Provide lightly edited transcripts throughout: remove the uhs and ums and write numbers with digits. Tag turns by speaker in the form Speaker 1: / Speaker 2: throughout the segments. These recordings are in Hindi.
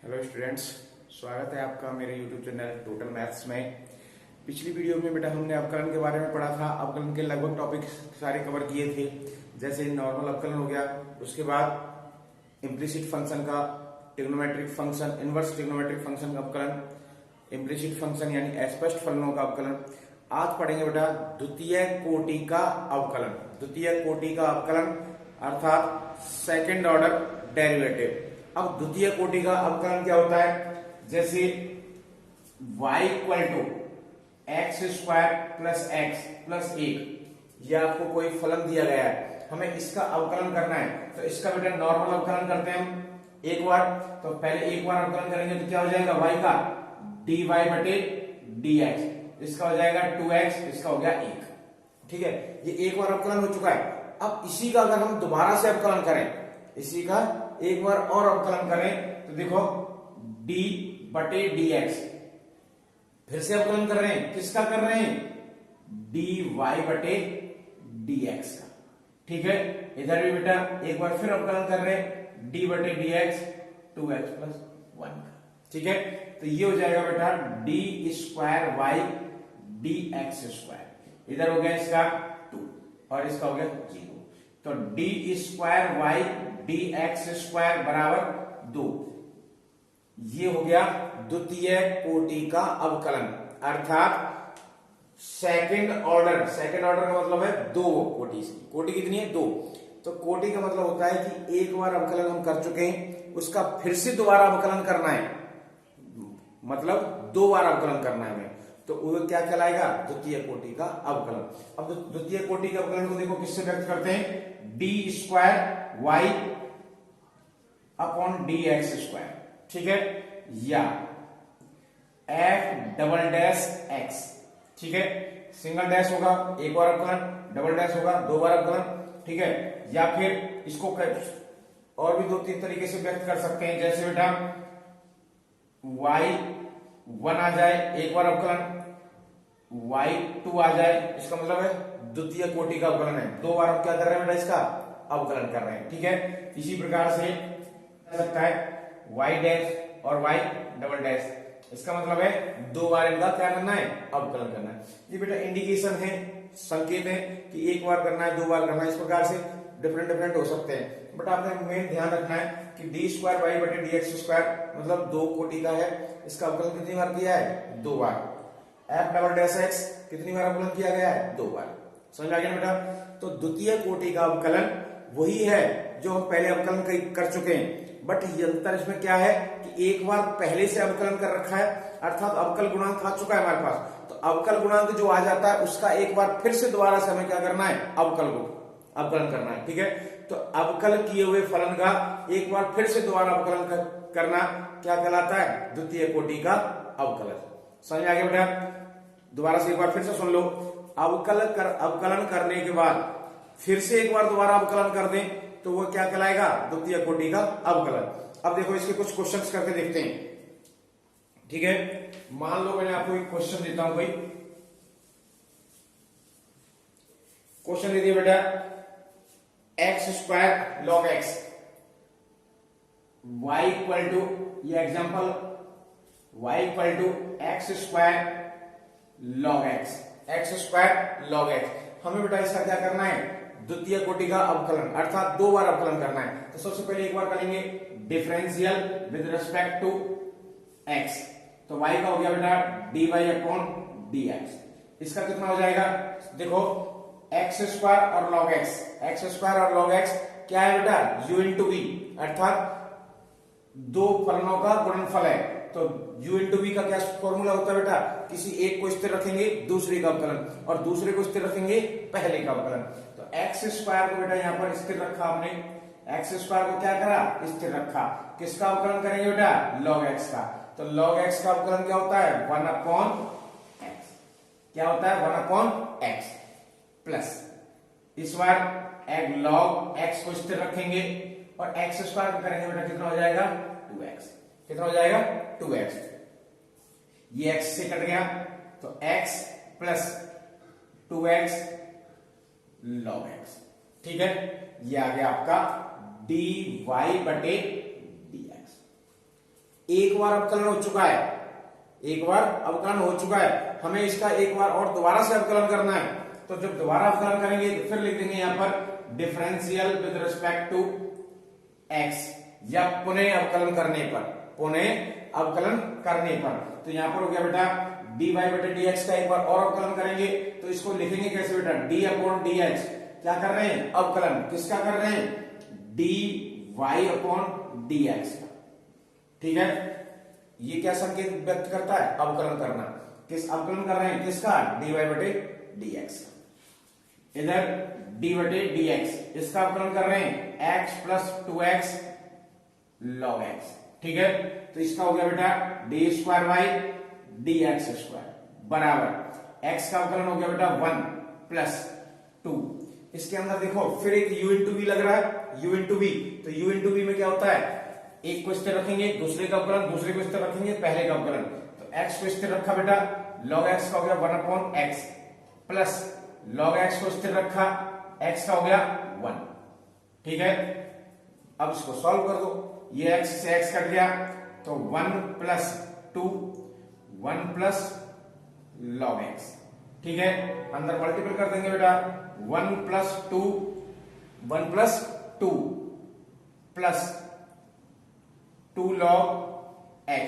Speaker 1: हेलो स्टूडेंट्स, स्वागत है आपका मेरे यूट्यूब चैनल टोटल मैथ्स में। पिछली वीडियो में बेटा हमने अवकलन के बारे में पढ़ा था। अवकलन के लगभग टॉपिक सारे कवर किए थे, जैसे नॉर्मल अवकलन हो गया, उसके बाद इम्प्लिसिट फंक्शन का, trigonometric function, inverse trigonometric function का अवकलन, इम्प्लिसिट फंक्शन यानी अस्पष्ट फलनों का अवकलन। आज पढ़ेंगे बेटा द्वितीय कोटि का अवकलन। द्वितीय कोटि का अवकलन अर्थात सेकेंड ऑर्डर डेरिवेटिव। अब द्वितीय कोटि का अवकलन क्या होता है? जैसे y equal to x square plus x plus एक, ये आपको कोई फलन दिया गया है, हमें इसका अवकलन करना है। तो इसका बेटा नॉर्मल अवकलन करते हैं हम एक बार। तो पहले एक बार अवकलन करेंगे तो क्या हो जाएगा? y का dy बटे dx, इसका हो जाएगा 2x, इसका हो गया 1। ठीक है, ये एक बार अवकलन हो चुका है। अब इसी का अगर हम दोबारा से अवकलन करें, इसी का एक बार और अवकलन करें तो देखो d बटे dx, फिर से अवकलन कर रहे हैं। किसका कर रहे हैं? dy बटे dx का। ठीक है, इधर भी बेटा एक बार फिर अवकलन कर रहे हैं d बटे dx 2x प्लस 1 का। ठीक है, तो ये हो जाएगा बेटा d square y dx square. इधर हो गया इसका 2 और इसका हो गया 0। तो d square y dx square बराबर 2। ये हो गया द्वितीय कोटि का अवकलन, अर्थात सेकंड ऑर्डर। सेकंड ऑर्डर का मतलब है दो कोटि। कोटि कितनी है? 2। तो कोटि का मतलब होता है कि एक बार अवकलन हम कर चुके हैं, उसका फिर से दोबारा अवकलन करना है, मतलब 2 बार अवकलन करना है हमें। तो वो क्या कहलाएगा? द्वितीय कोटि का अवकलन। अब द्वितीय कोटि के अवकलन को देखो किससे व्यक्त करते हैं? D square Y upon D x square. ठीक है, या एफ डबल डैश एक्स। ठीक है, सिंगल डैश होगा एक बार अवकलन, डबल डैश होगा 2 बार अवकलन। ठीक है, या फिर इसको और भी 2-3 तरीके से व्यक्त कर सकते हैं। जैसे बेटा y1 आ जाए एक बार अवकलन, y2 आ जाए, इसका मतलब है द्वितीय कोटि का अवकलन है। 2 बार हम क्या कर रहे हैं बेटा? इसका अवकलन कर रहे हैं। ठीक है, इसी प्रकार से सकता है y डैश और y डबल डैश, इसका मतलब है 2 बार इनका क्या करना है? अवकलन करना है। ये बेटा इंडिकेशन है, संकेत है कि एक बार करना है 2 बार करना है। इस प्रकार से डिफरेंट हो सकते हैं, बट आपने मेन ध्यान रखना है कि डी स्क्वायर वाई बटे डी एक्स स्क्वायर मतलब 2 कोटि का है। इसका अवकलन कितनी बार किया है? 2 बार। एफ डबल डैश एक्स कितनी बार अवकलन किया गया है? 2 बार। समझ आ गया बेटा? तो द्वितीय कोटि का अवकलन वही है जो हम पहले अवकलन कर चुके हैं, बट अंतर इसमें क्या है कि एक बार पहले से अवकलन कर रखा है, अर्थात अवकल गुणांक आ चुका है हमारे पास। तो अवकल गुणांक जो आ जाता है उसका एक बार फिर से दोबारा से हमें क्या करना है? अवकलन करना है। ठीक है, तो अवकल किए हुए फलन का एक बार फिर से दोबारा अवकलन करना क्या कहलाता है? द्वितीय कोटि का अवकलन। समझ आ गया बेटा? दोबारा से एक बार फिर से सुन लो। अवकलन करने के बाद फिर से एक बार दोबारा अवकलन कर दें तो वो क्या कहलाएगा? द्वितीय कोटि का अवकलन। अब देखो इसके कुछ क्वेश्चंस करके देखते हैं। ठीक है, मान लो मैंने आपको एक क्वेश्चन देता हूं। कोई क्वेश्चन दे दिया बेटा, X square log X y equal to, ये example, y equal to x square log X, X square log X. हमें बेटा इसका क्या करना है? द्वितीय कोटि का अवकलन, अर्थात 2 बार अवकलन करना है। तो सबसे पहले एक बार करेंगे differential with respect to x। तो y का हो गया बेटा dy अपॉन dx। इसका कितना हो जाएगा? देखो एक्स स्क्वायर और लॉग एक्स, एक्स स्क्वायर और लॉग एक्स क्या है बेटा? u इंटू v, अर्थात 2 फलनों का गुणनफल है। तो u इंटू v का क्या फॉर्मूला होता है बेटा? किसी एक को स्थिर रखेंगे दूसरे का अवकलन, और दूसरे को स्थिर रखेंगे पहले का अवकलन। तो एक्स स्क्वायर को बेटा यहाँ पर स्थिर रखा हमने, एक्स स्क्वायर को क्या करा? स्थिर रखा। किसका अवकलन करेंगे बेटा? लॉग एक्स का। तो लॉग एक्स का अवकलन क्या होता है? 1 अपॉन एक्स। क्या होता है? 1 अपॉन एक्स प्लस इस बार एक लॉग एक्स को स्थिर रखेंगे और एक्स स्क्वायर को करेंगे बेटा, कितना हो जाएगा? 2x। कितना हो जाएगा? 2x। ये x से कट गया तो x plus 2x log x। ठीक है, ये आ गया आपका dy बटे dx। एक बार अवकलन हो चुका है, एक बार अवकलन हो चुका है, हमें इसका एक बार और दोबारा से अवकलन करना है। तो जब दोबारा अवकलन करेंगे तो फिर लिख देंगे यहां पर differential with respect to x, या पुनः अवकलन करने पर, पुनः अवकलन करने पर। तो यहां पर हो गया बेटा dy बटे dx का एक बार और अवकलन करेंगे, तो इसको लिखेंगे कैसे बेटा, d अपॉन dx, क्या कर रहे हैं, अवकलन, किसका कर रहे हैं, dy अपॉन dx का। ठीक है, ये क्या संकेत व्यक्त करता है, अवकलन करना। किस अवकलन कर रहे हैं, किसका, dy बटे dx का। इधर d बटे dx, इसका अवकलन कर रहे हैं x plus 2x log x। ठीक है, तो इसका हो गया बेटा d square Y D x square बराबर x का अवकलन हो गया बेटा 1 प्लस 2। इसके अंदर देखो फिर एक u इंटू वी लग रहा है, u इंटू वी। तो u इंटू वी में क्या होता है, एक को स्थिर रखेंगे, दूसरे का अवकलन, दूसरे को स्थिर रखेंगे, पहले का अवकलन। तो x को स्थिर रखा बेटा, log x का हो गया 1 upon x plus log x को स्थिर रखा, x का हो गया 1। ठीक है, अब इसको सॉल्व कर दो, ये x से x कट गया, तो 1 प्लस 2 1 प्लस log x। ठीक है, अंदर मल्टीपल कर देंगे बेटा, 1 plus 2 1 plus 2 plus 2 log x,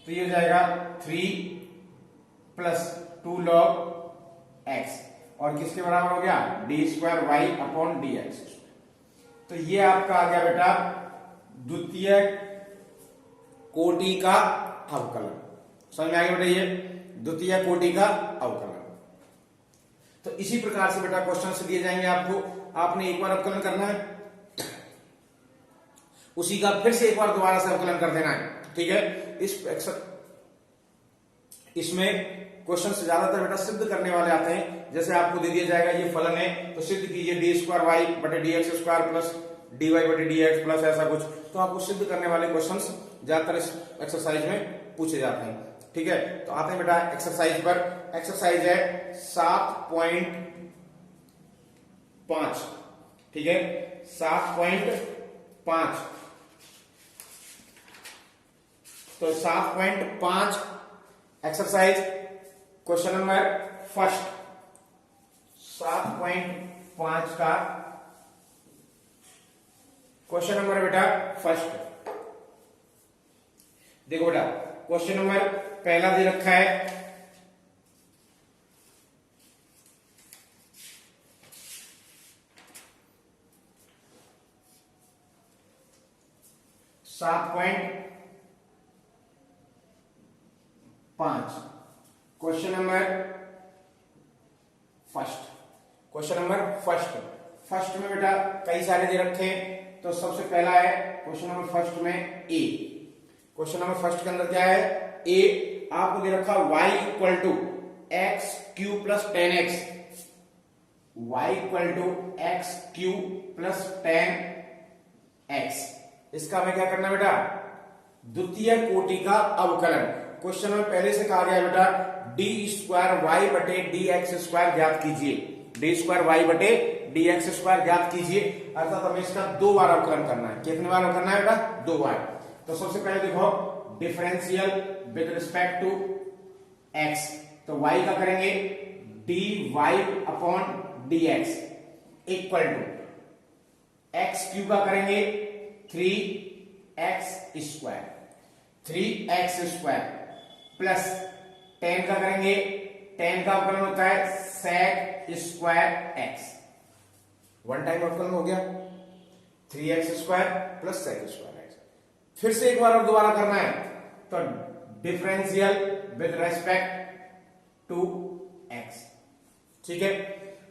Speaker 1: तो ये हो जाएगा 3 प्लस 2 log x, और किसके बराबर हो गया, d square Y upon D x. तो ये आपका आ गया बेटा द्वितीय कोटि का अवकलन। समझ में आ गया बेटा, ये द्वितीय कोटि का अवकलन। तो इसी प्रकार से बेटा क्वेश्चन दिए जाएंगे आपको, आपने एक बार अवकलन करना है, उसी का फिर से एक बार दोबारा से अवकलन कर देना है। ठीक है, इसमें क्वेश्चन ज्यादातर बेटा सिद्ध करने वाले आते हैं। जैसे आपको दे दिया जाएगा ये फलन है, तो सिद्ध कीजिए डी स्क्वायर वाई बटे D x square plus d y बटे डी एक्स प्लस ऐसा कुछ, तो आपको सिद्ध करने वाले क्वेश्चंस ज्यादातर इस एक्सरसाइज में पूछे जाते हैं। ठीक है, तो आते हैं बेटा एक्सरसाइज पर। एक्सरसाइज है 7.5। ठीक है, 7.5। तो 7.5 एक्सरसाइज क्वेश्चन नंबर फर्स्ट, 7.5 का क्वेश्चन नंबर बेटा फर्स्ट। देखो बेटा क्वेश्चन नंबर पहला दे रखा है, question number first. Question number first में बेटा कई सारे दे रखे हैं, तो सबसे पहला है क्वेश्चन नंबर फर्स्ट में ए। क्वेश्चन नंबर फर्स्ट के अंदर क्या है, ए आपको दे रखा y equal to x cube plus 10x, y equal to x cube plus 10x। इसका हमें क्या करना बेटा, द्वितीय कोटि का अवकलन। क्वेश्चन में पहले से कहा गया बेटा डी स्क्वायर वाई बटे डी एक्स स्क्वायर ज्ञात कीजिए, डी स्क्वायर वाई बटे डी एक्स स्क्वायर ज्ञात कीजिए, अर्थात हमें इसका 2 बार अवकलन करना है। कितने बार करना है बेटा, 2 बार। तो सबसे पहले देखो differential with respect to x, तो y का करेंगे d Y upon D x equal to x cube का करेंगे 3x square, 3x square plus 10 का करेंगे, 10 का अवकलन होता है sec square x, one time अवकलन हो गया 3x square plus sec square x। फिर से एक बार और दोबारा करना है, तो differential with respect to x। ठीक है,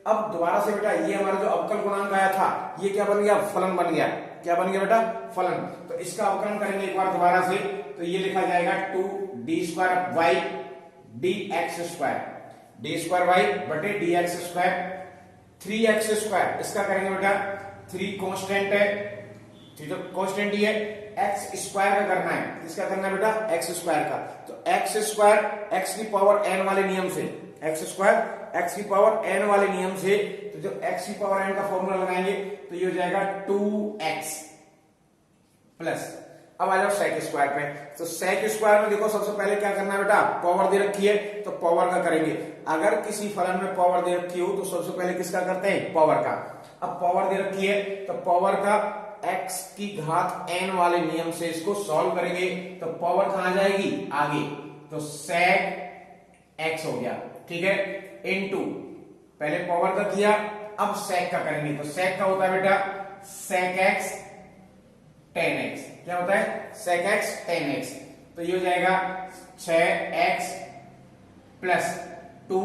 Speaker 1: अब दोबारा से बेटा ये हमारा जो अवकल गुणांक आया था, ये क्या बन गया, फलन बन गया। क्या बन गया बेटा, फलन। तो इसका अवकलन करेंगे एक बार दोबारा से, तो ये लिखा जाएगा 2d square Y D x square, D square Y बटे D x square 3x square. इसका करेंगे बेटा 3 कांस्टेंट है, 3 तो कांस्टेंट ही है, x स्क्वायर का करना है। किसका करना है बेटा, x स्क्वायर का। तो x स्क्वायर x की पावर n वाले नियम से, x स्क्वायर x की पावर n वाले नियम से, तो जब x की पावर n का फॉर्मूला लगाएंगे तो ये हो जाएगा 2x प्लस अब आ जाओ सेक स्क्वायर पे। तो सेक स्क्वायर में देखो सबसे पहले क्या करना है बेटा, पावर दे रखी है तो पावर का करेंगे। अगर किसी फलन में पावर दे रखी हो तो सबसे पहले किसका करते हैं, पावर का। अब पावर दे रखी है तो पावर का x की घात n वाले नियम से इसको सॉल्व करेंगे तो पावर कहां जाएगी, आगे। तो सेक x हो गया, ठीक है, इनटू पहले पावर का किया, अब सेक का करेंगे। तो सेक का होता है बेटा सेक x tan x। क्या होता है, सेक x tan x। तो ये हो जाएगा 6x plus 2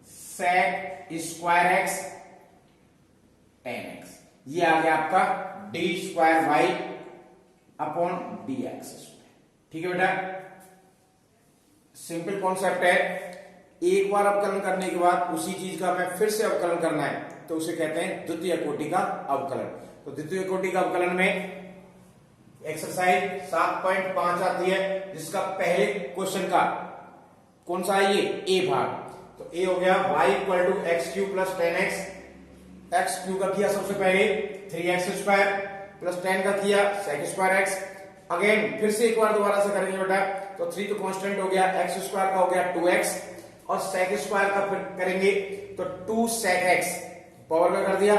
Speaker 1: sec square x tan x। ये आ गया आपका D square Y upon D x. ठीक है बेटा, सिंपल कॉन्सेप्ट है। एक बार अवकलन करने के बाद उसी चीज का हमें फिर से अवकलन करना है तो उसे कहते हैं द्वितीय कोटि का अवकलन। तो द्वितीय कोटि का अवकलन में एक्सरसाइज 7.5 आती है, जिसका पहले क्वेश्चन का कौन सा है, ये ए भाग। तो ए हो गया y equal to x cube plus 10x। X cube का किया सबसे पहले 3x स्क्वायर प्लस 10 का किया सेक स्क्वायर x। अगेन फिर से एक बार दोबारा से करेंगे बेटा। तो 3 तो कांस्टेंट हो गया, x स्क्वायर का हो गया 2x और सेक स्क्वायर का फिर करेंगे तो 2 सेक x, पावर का कर दिया।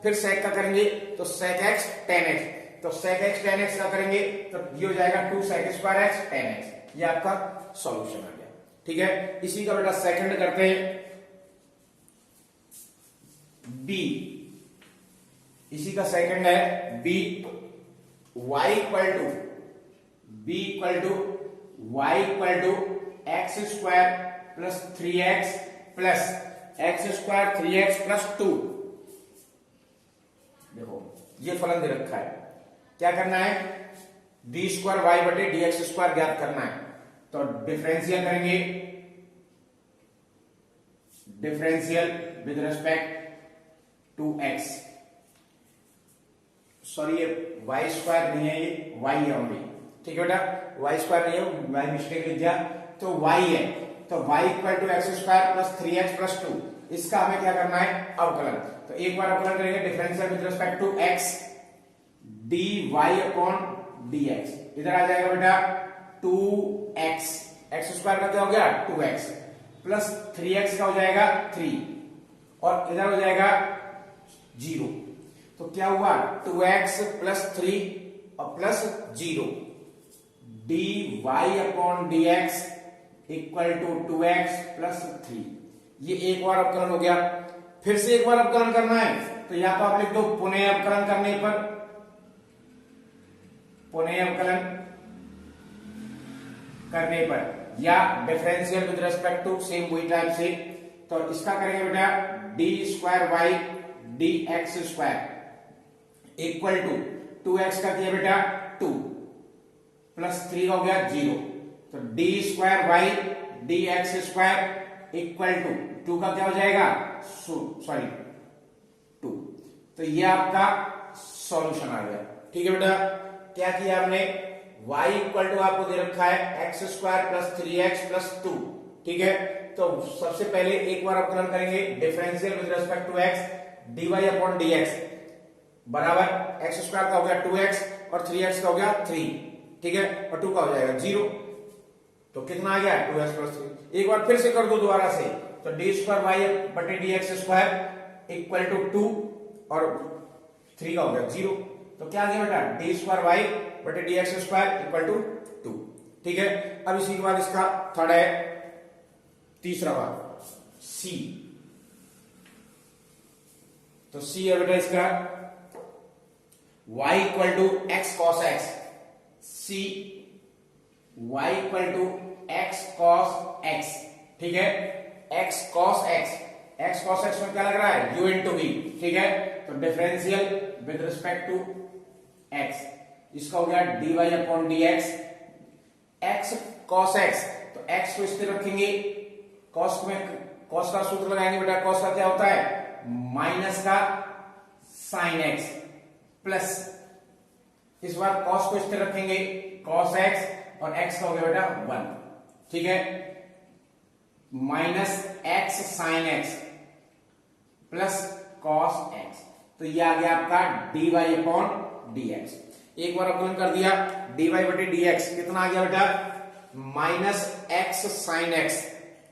Speaker 1: फिर सेक का करेंगे तो सेक x tan x। तो सेक x tan x का करेंगे तो ये हो जाएगा 2 sec square x tan x। ये आपका सॉल्यूशन आ गया, ठीक है। इसी का बेटा सेकंड करते हैं b। इसी का सेकंड है b, y equal to x square plus 3x प्लस एक्स स्क्वायर 3x प्लस 2। देखो ये फलन दे रखा है, क्या करना है, डी स्क्वायर वाई बटे डी एक्स स्क्वायर ज्ञात करना है। तो डिफरेंशियल करेंगे, differential with respect to x. Sorry ये वाई स्क्वायर नहीं है, ये वाई है ओनली, ठीक है बेटा, वाई स्क्वायर नहीं है, मैं मिस्टेक लिख दिया। तो वाई है, तो y equal to x square plus 3x plus 2। इसका हमें क्या करना है, अवकलन। तो एक बार अवकलन करेंगे differential with respect to x dy upon dx। इधर आ जाएगा बेटा 2x, एक्स स्क्वायर का क्या हो गया 2x प्लस 3x का हो जाएगा 3 और इधर हो जाएगा 0। तो क्या हुआ 2x प्लस 3 और plus 0 dy upon dx equal to 2x plus 3। ये एक बार अवकलन हो गया। फिर से एक बार अवकलन करना है तो या तो आप लिख दो पुनः अवकलन करने पर, पुनः अवकलन करने पर, या differential with respect to same वही टाइप से। तो इसका करेंगे बेटा d square Y D x square equal to 2x का किया बेटा 2 प्लस 3 हो गया 0। तो D square Y D x square equal to 2 का क्या हो जाएगा, सॉरी 2। तो ये आपका सॉल्यूशन आ गया, ठीक है बेटा। क्या किया हमने, y इक्वल टू आपको दे रखा है x square plus 3x plus 2, ठीक है। तो सबसे पहले एक बार अवकलन करेंगे differential with respect to x dy upon dx बराबर एक्स स्क्वायर का हो गया 2x और 3x का हो गया 3, ठीक है, और 2 का हो जाएगा 0। तो कितना आ गया 2x प्लस 3। एक बार फिर से कर दो दोबारा से। तो डी स्क्वायर वाई बटे D x square equal to 2 और 3 का हो गया 0। तो क्या आ गया बेटा डी स्क्वायर वाई बटे D x square equal to 2, ठीक है। अब इसी के बाद इसका थर्ड है तीसरा भाग सी। तो सी है बेटा इसका y equal to x cos x, c y equal to x cos x, ठीक है, x cos x. x cos x में क्या लग रहा है u इंटू v, ठीक है। तो differential with respect to x, इसका हो गया dy upon dx x cos x। तो x को स्थिर रखेंगे, कॉस में कॉस का सूत्र लगाएंगे बेटा। कॉस का क्या होता है माइनस का साइन x प्लस, इस बार कॉस को स्थिर रखेंगे कॉस x और x का हो गया बेटा 1, ठीक है, minus x sine x plus cos x। तो ये आ गया आपका dy अपॉन dx। एक बार अवकलन कर दिया, dy बटे dx कितना आ गया बेटा, minus X sine x,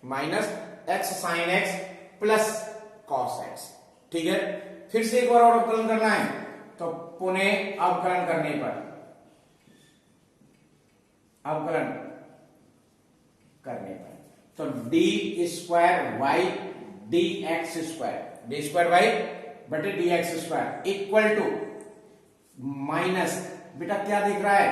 Speaker 1: minus X sine x plus cos x. ठीक है, फिर से एक बार और अवकलन करना है, तो पुनः अवकलन करने पर, अवकलन करने पर तो D square Y D x square, D square Y बटे D x square equal to minus, बेटा क्या दिख रहा है,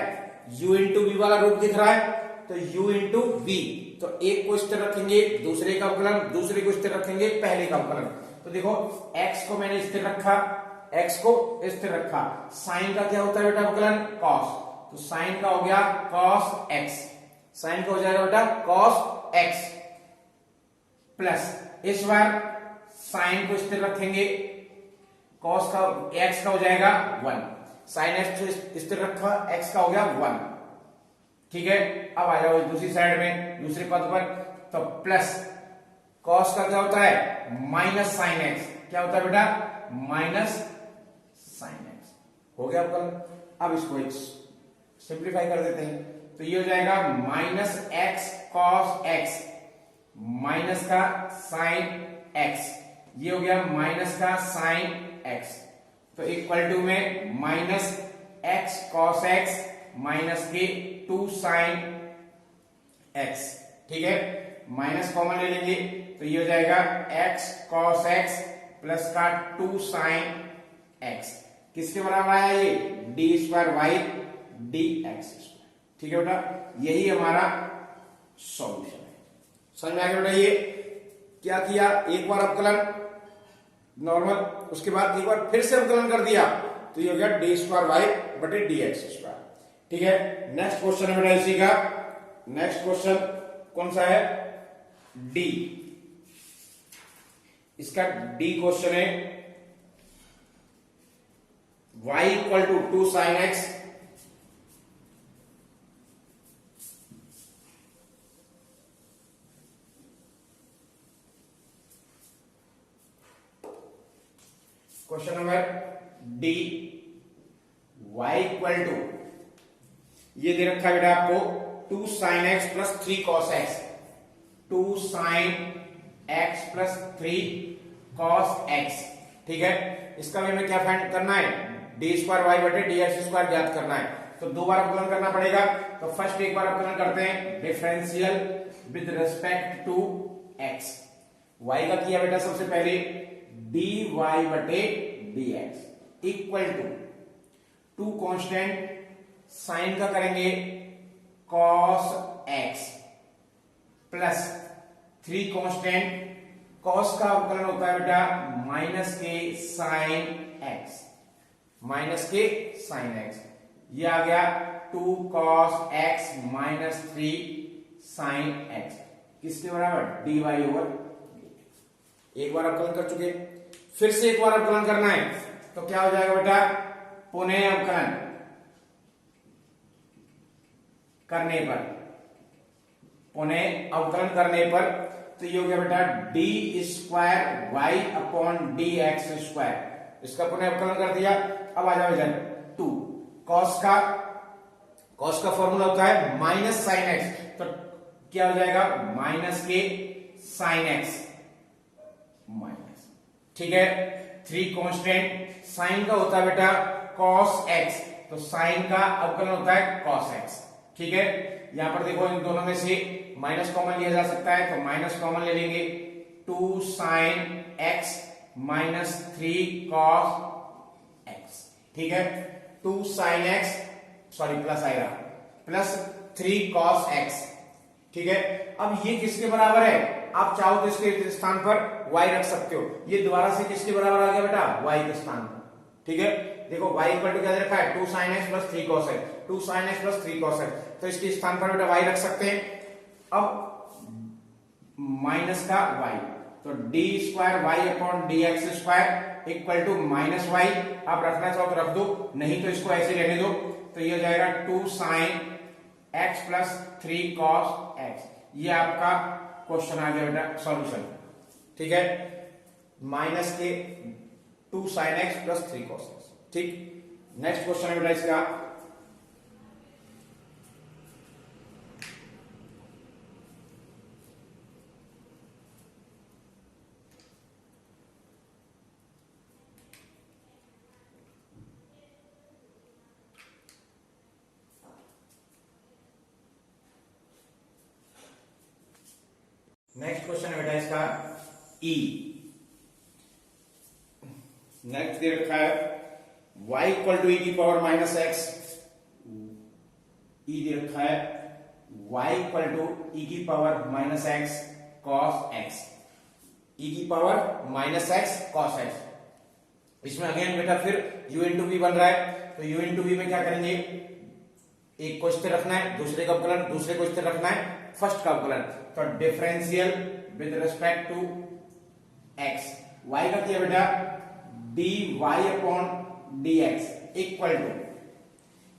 Speaker 1: u इंटू वी वाला रूप दिख रहा है, तो u इंटू वी, तो एक को स्थिर रखेंगे, दूसरे का अवकलन, दूसरे को स्थिर रखेंगे, पहले का अवकलन। तो देखो x को मैंने स्थिर रखा, x को स्थिर रखा, साइन का क्या होता है बेटा अवकलन, cos, तो साइन का हो गया cos x, साइन का हो जाएगा बेटा cos x प्लस इस बार साइन को स्थिर रखेंगे, cos का x का हो जाएगा 1, साइन x स्थिर रखा, x का हो गया 1। ठीक है, अब आ जाओ दूसरी साइड में, दूसरे पद पर, तो प्लस cos का क्या होता है माइनस साइन x, क्या होता है बेटा माइनस साइन x, हो गया अवकलन। अब इसको एक सिंप्लीफाई कर देते हैं, तो ये हो जाएगा minus X cos X minus का साइन एक्स, ये हो गया माइनस का साइन एक्स, तो इक्वल टू में minus X cos X minus के 2 साइन एक्स। ठीक है, माइनस कॉमन ले लेंगे, तो ये हो जाएगा एक्स कॉस एक्स प्लस का 2 साइन एक्स, किसके बराबर आया ये, d square Y D x square. ठीक है बेटा, यही हमारा सॉल्यूशन है। समझ में आ गया बेटा, ये क्या किया, एक बार अवकलन नॉर्मल, उसके बाद एक बार फिर से अवकलन कर दिया, तो ये हो गया डी स्क्वायर वाई बटे डी एक्स स्क्वायर। ठीक है, नेक्स्ट क्वेश्चन है बेटा इसी का, नेक्स्ट क्वेश्चन कौन सा है, डी, इसका डी क्वेश्चन है y equal to 2 sine x question number d, y equal to, ये दे रखा है बेटा आपको 2 sine x plus 3 cos x, 2 sine x plus 3 cos x. ठीक है, इसका भी हमें क्या फाइंड करना है, डी स्क्वायर वाई बटे डी एक्स स्क्वायर ज्ञात करना है, तो दो बार अवकलन करना पड़ेगा। तो फर्स्ट एक बार अवकलन करते हैं differential with respect to x, y का किया बेटा सबसे पहले dy बटे dx equal to 2 constant, sine का करेंगे cos x plus 3 constant, cos का अवकलन होता है बेटा माइनस के साइन x, माइनस के साइन x, ये आ गया 2 cos x minus 3 sine x, किसके बराबर dy ओवर। एक बार अवकलन कर चुके, फिर से एक बार अवकलन करना है, तो क्या हो जाएगा बेटा, पुनः अवकलन करने पर, पुनः अवकलन करने पर, तो ये हो गया बेटा d square Y upon D x square, इसका पुनः अवकलन कर दिया। अब आ जाओ इधर 2 कॉस का फॉर्मूला होता है माइनस साइन एक्स, तो क्या हो जाएगा माइनस के साइन एक्स माइनस। ठीक है, 3 कांस्टेंट, साइन का होता है बेटा cos x, तो साइन का अवकलन होता है cos x। ठीक है, यहां पर देखो इन दोनों में से माइनस कॉमन लिया जा सकता है, तो माइनस कॉमन ले लेंगे, 2 sine x minus 3 cos x। ठीक है, 2 साइन x, सॉरी प्लस आएगा, प्लस 3 cos x। ठीक है, अब ये किसके बराबर है, आप चाहो तो इसके स्थान पर y रख सकते हो, ये दोबारा से किसके बराबर आ गया बेटा, y के स्थान पर। ठीक है, देखो y इक्वल टू क्या दे रखा है, 2 sin x plus 3 cos x, 2 sin x plus 3 cos x, तो इसके स्थान पर बेटा y रख सकते हैं। अब माइनस का y, तो D square Y upon D x square equal to minus y, आप रखना चाहो तो रख दो, नहीं तो इसको ऐसे रहने दो, तो ये हो जाएगा 2 sin x plus 3 cos x, ये आपका क्वेश्चन आ गया बेटा सॉल्यूशन। ठीक है, माइनस के 2 sin x plus 3 cos x। ठीक, नेक्स्ट क्वेश्चन है बेटा इसका क्वेश्चन है बेटा इसका ई। नेक्स्ट दे रखा है y इक्वल टू ई की पावर माइनस एक्स। ई दे रखा है y इक्वल टू ई की power minus X cos X. E की power minus X cos X. इसमें अगेन बेटा फिर u इंटू वी बन रहा है, तो u इंटू वी में क्या करेंगे, एक को स्थिर रखना है, दूसरे का अवकलन, दूसरे को स्थिर रखना है, फर्स्ट का अवकलन। तो differential with respect to x। y का क्या बेटा dy upon dx equal to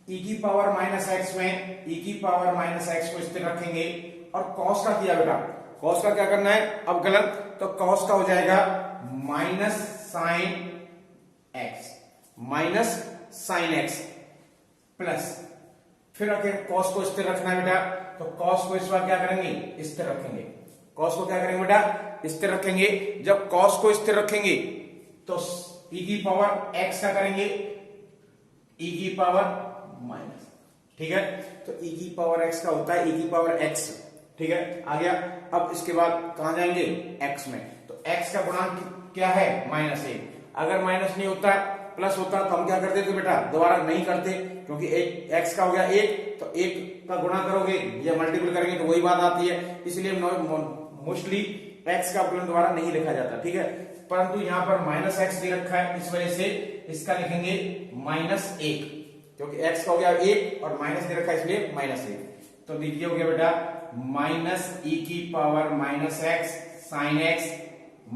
Speaker 1: e की पावर माइनस एक्स में e की पावर माइनस एक्स को स्थिर रखेंगे और cos का किया बेटा, cos का क्या करना है अवकलन, तो cos का हो जाएगा minus sine x, minus sine x plus, फिर अगर cos को स्थिर रखना है बेटा, तो cos को इस बार क्या करेंगे स्थिर रखेंगे। cos को क्या करेंगे बेटा स्थिर रखेंगे। जब cos को स्थिर रखेंगे तो e की पावर x का करेंगे e की पावर माइनस, ठीक है। तो e की पावर x का होता है e की पावर x, ठीक है, आ गया। अब इसके बाद कहां जाएंगे x में, तो x का गुणांक क्या है माइनस एक। अगर माइनस नहीं होता प्लस होता तो हम क्या करते थे बेटा, दोबारा नहीं करते, क्योंकि एक x का हो गया एक, तो एक का गुणा करोगे या मल्टीपल करेंगे तो वही बात आती है, इसलिए मोस्टली x का अवकलन दोबारा नहीं लिखा जाता, ठीक है। परंतु यहाँ पर माइनस एक्स दे रखा है, इस वजह से इसका लिखेंगे माइनस एक, क्योंकि x का हो गया एक और माइनस दे रखा है इसलिए माइनस एक। तो लीजिए हो गया बेटा माइनस ई की power minus X sine x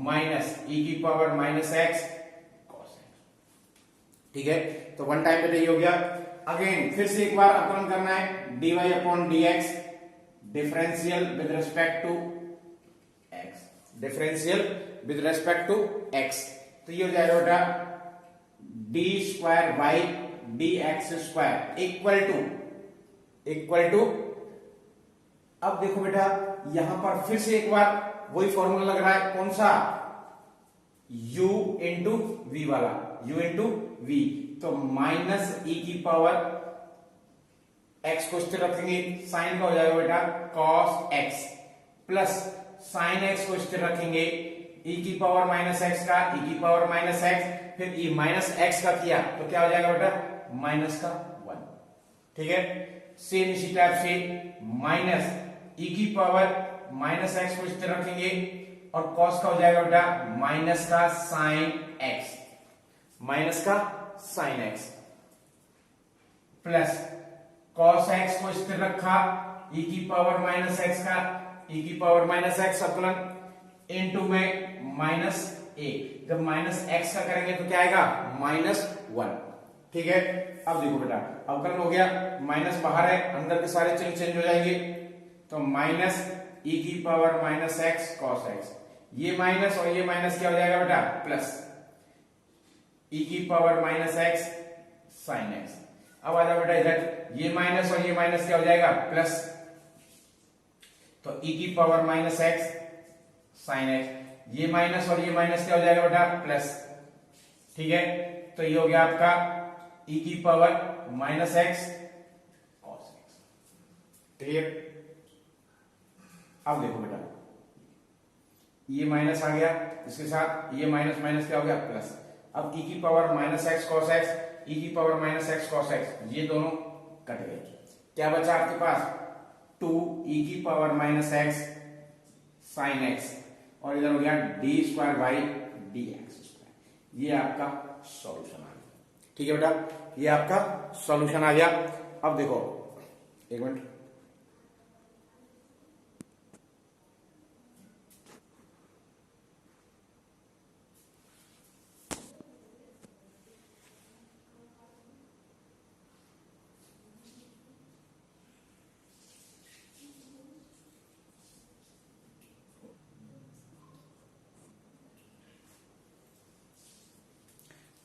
Speaker 1: minus E की power minus X cos x, ठीक है। तो वन टाइम बेटा ये हो गया। अगेन फिर से एक बार अवकलन करना है, dy upon dx differential with respect to x, differential with respect to x। तो ये हो जाएगा बेटा d square by d x square equal to अब देखो बेटा यहां पर फिर से एक बार वही फॉर्मूला लग रहा है, कौन सा u इंटू वी वाला, u इंटू वी। तो माइनस ई की पावर x को स्थिर रखेंगे, साइन का हो जाएगा बेटा cos x plus sign x को स्थिर रखेंगे e की पावर माइनस एक्स का e की पावर माइनस एक्स, फिर e माइनस एक्स का किया तो क्या हो जाएगा बेटा माइनस का 1, ठीक है। सेम इसी टाइप से माइनस e की पावर माइनस एक्स को स्थिर रखेंगे और cos का हो जाएगा बेटा माइनस का साइन एक्स, माइनस का sine x plus cos x को स्थिर रखा e की पावर माइनस एक्स का e की पावर माइनस एक्स अवकलन इनटू में माइनस एक, जब माइनस एक्स का करेंगे तो क्या आएगा माइनस 1, ठीक है। अब देखो बेटा अवकलन हो गया, माइनस बाहर है, अंदर के सारे चिन्ह चेंज हो जाएंगे, तो माइनस e की power minus X cos X, ये माइनस और ये माइनस क्या हो जाएगा बेटा प्लस e की power minus X sine x. अब आ जाओ बेटा इधर, ये माइनस और ये माइनस क्या हो जाएगा प्लस, तो e की power minus X sine x, ये माइनस और ये माइनस क्या हो जाएगा बेटा प्लस, ठीक है। तो ये हो गया आपका e की power minus X cos x, clear. अब देखो बेटा ये माइनस आ गया, इसके साथ ये माइनस माइनस क्या हो गया प्लस। अब e की power minus X cos x, e की power minus X cos X, ये दोनों कट गए, क्या बचा आपके पास 2e की power minus X sine X और इधर हो गया d square by d x square. ये आपका सॉल्यूशन आ गया, ठीक है बेटा, ये आपका सॉल्यूशन आ गया। अब देखो एक मिनट,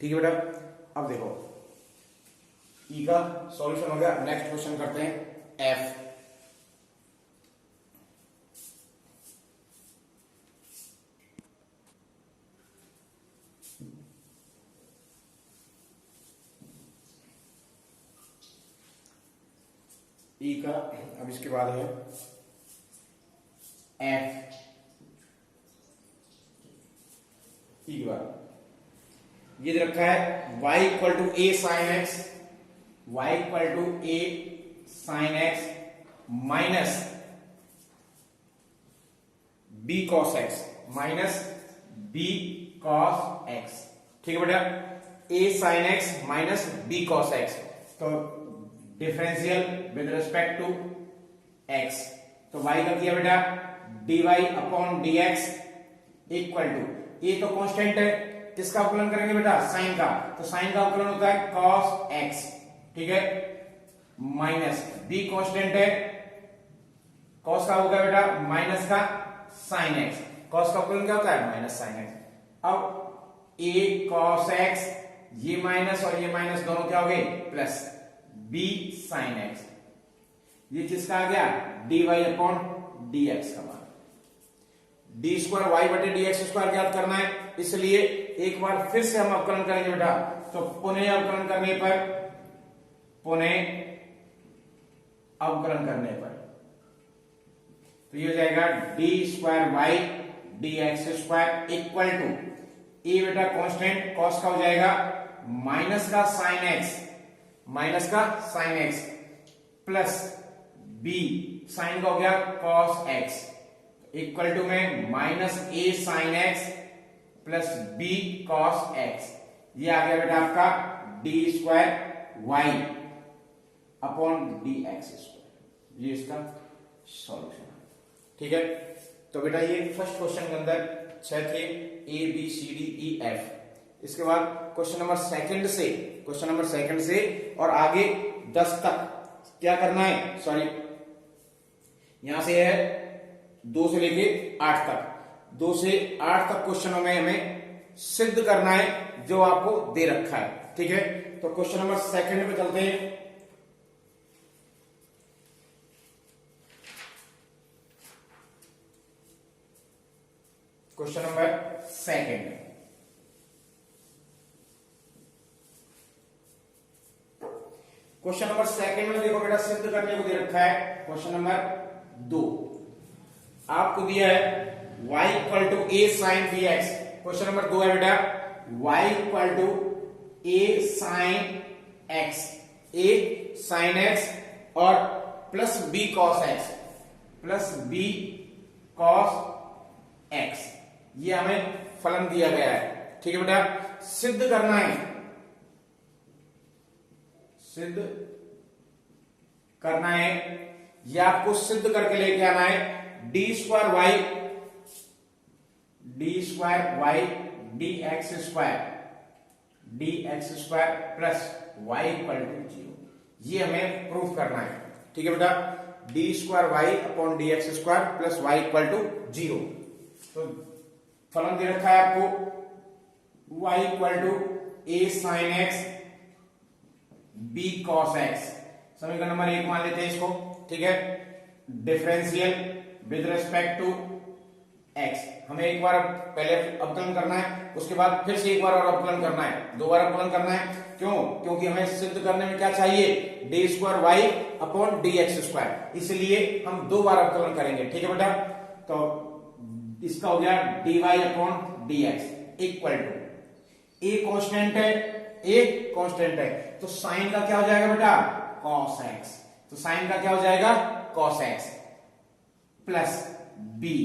Speaker 1: ठीक है बेटा। अब देखो ई का सॉल्यूशन हो गया, नेक्स्ट क्वेश्चन करते हैं एफ। ई का अब इसके बाद है एफ। ई की बार ये दे रखा है y equal to a sin x, y equal to a sin x minus b cos x, minus b cos x। ठीक है बेटा, a sin x minus b cos x, तो differential with respect to x, तो y का किया बेटा dy upon dx equal to, ये तो कांस्टेंट है, किसका अवकलन करेंगे बेटा साइन का, तो साइन का अवकलन होता है cos x, ठीक है, माइनस b कांस्टेंट है, cos का होगा बेटा माइनस का sin x, cos का अवकलन क्या होता है माइनस sin x। अब a cos x, ये माइनस और ये माइनस दोनों क्या हो गए प्लस, b sin x, ये किसका आ गया dy अपॉन dx का मान, डी स्क्वायर वाई बटे डी एक्स स्क्वायर ज्ञात करना है, इसलिए एक बार फिर से हम अवकलन करेंगे बेटा, तो पुनः अवकलन करने पर, पुनः अवकलन करने पर तो ये हो जाएगा D square Y D x square equal to, A बेटा कांस्टेंट कॉस का हो जाएगा माइनस का साइन एक्स, माइनस का sine x plus B sine का हो गया कॉस एक्स इक्वल टू में माइनस ए sine x plus B cos X, ये आ गया बेटा आपका D square Y upon D x square, ये इसका सॉल्यूशन है। ठीक है, तो बेटा ये फर्स्ट क्वेश्चन के अंदर 6 थे a b c d e f. इसके बाद क्वेश्चन नंबर सेकंड से, क्वेश्चन नंबर सेकंड से और आगे 10 तक क्या करना है, सॉरी यहां से है 2 से लेके 8 तक, 2 से 8 तक क्वेश्चनों में हमें सिद्ध करना है जो आपको दे रखा है। ठीक है, तो क्वेश्चन नंबर सेकंड पे चलते हैं। Question number second, question number second में देखो बेटा सिद्ध करने को दे रखा है क्वेश्चन नंबर 2, आपको दिया है y equal to A sine B X. Question number 2 है बेटा y equal to A sine X, A sine X और plus B cos x, plus B cos X, ये हमें फलन दिया गया है। ठीक है बेटा, सिद्ध करना है, सिद्ध करना है, ये आपको सिद्ध करके लेके आना है d square Y D x square plus y equal to 0, ये हमें प्रूफ करना है। ठीक है बेटा, d square Y upon D x square plus y equal to 0, तो फलन दे रखा है आपको y equal to A sine x b cos x, समीकरण नंबर 1 मान लेते हैं इसको। ठीक है, differential with respect to x, हमें एक बार पहले अवकलन करना है, उसके बाद फिर से एक बार और अवकलन करना है, 2 बार अवकलन करना है। क्यों? क्योंकि हमें सिद्ध करने में क्या चाहिए, d square Y upon D x square, इसलिए हम 2 बार अवकलन करेंगे। ठीक है बेटा, तो इसका हो गया d Y upon D x equal to, a constant है, ए कांस्टेंट है, तो साइन का क्या हो जाएगा बेटा कॉस एक्स, तो साइन का क्या हो जाएगा cos x plus B,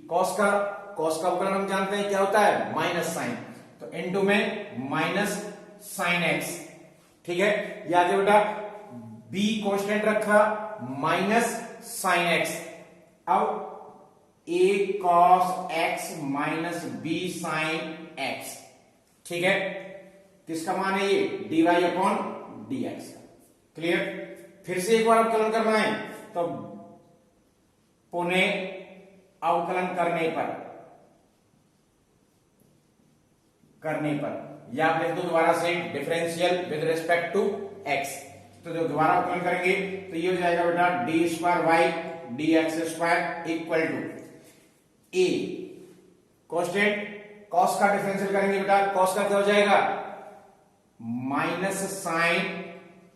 Speaker 1: cos का अवकलन हम जानते हैं क्या होता है माइनस साइन, तो इनटू में माइनस साइन एक्स। ठीक है, ये आगे बेटा बी कांस्टेंट रखा माइनस साइन एक्स, अब a cos x minus B sine x। ठीक है, किसका मान है ये dy अपॉन dx का। क्लियर, फिर से एक बार अवकलन करना है, तो पुनः अवकलन करने पर या आप लिख दो दोबारा से differential with respect to x, तो जो दोबारा अवकलन करेंगे तो ये हो जाएगा बेटा d square Y D x square equal to a constant, cos का डिफरेंशियल करेंगे बेटा, कॉस का क्या हो जाएगा माइनस साइन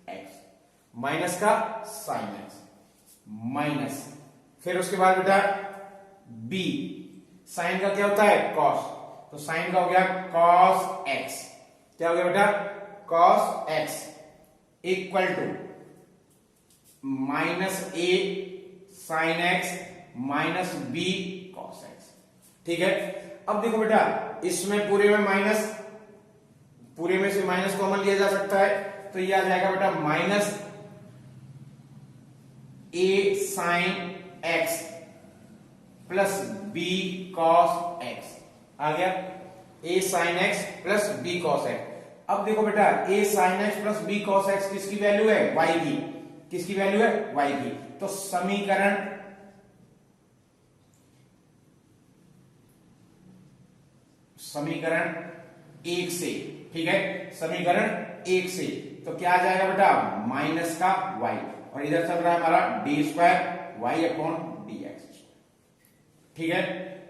Speaker 1: एक्स, माइनस का साइन एक्स माइनस, फिर उसके बाद बेटा बी साइन का क्या होता है कॉस, तो साइन का हो गया कॉस एक्स, क्या हो गया बेटा cos x equal to minus A sine x minus b cos x. ठीक है, अब देखो बेटा इसमें पूरे में माइनस, पूरे में से माइनस कॉमन लिया जा सकता है, तो ये आ जाएगा बेटा माइनस ए sine x plus B cos X आ गया, A sine x plus B cos X. अब देखो बेटा A sine x plus B cos X किसकी वैल्यू है, वाई की, किसकी वैल्यू है वाई की। तो समीकरण एक से, ठीक है, समीकरण एक से तो क्या आ जाएगा बेटा माइनस का वाई, और इधर चल रहा है हमारा d square Y upon D x. ठीक है,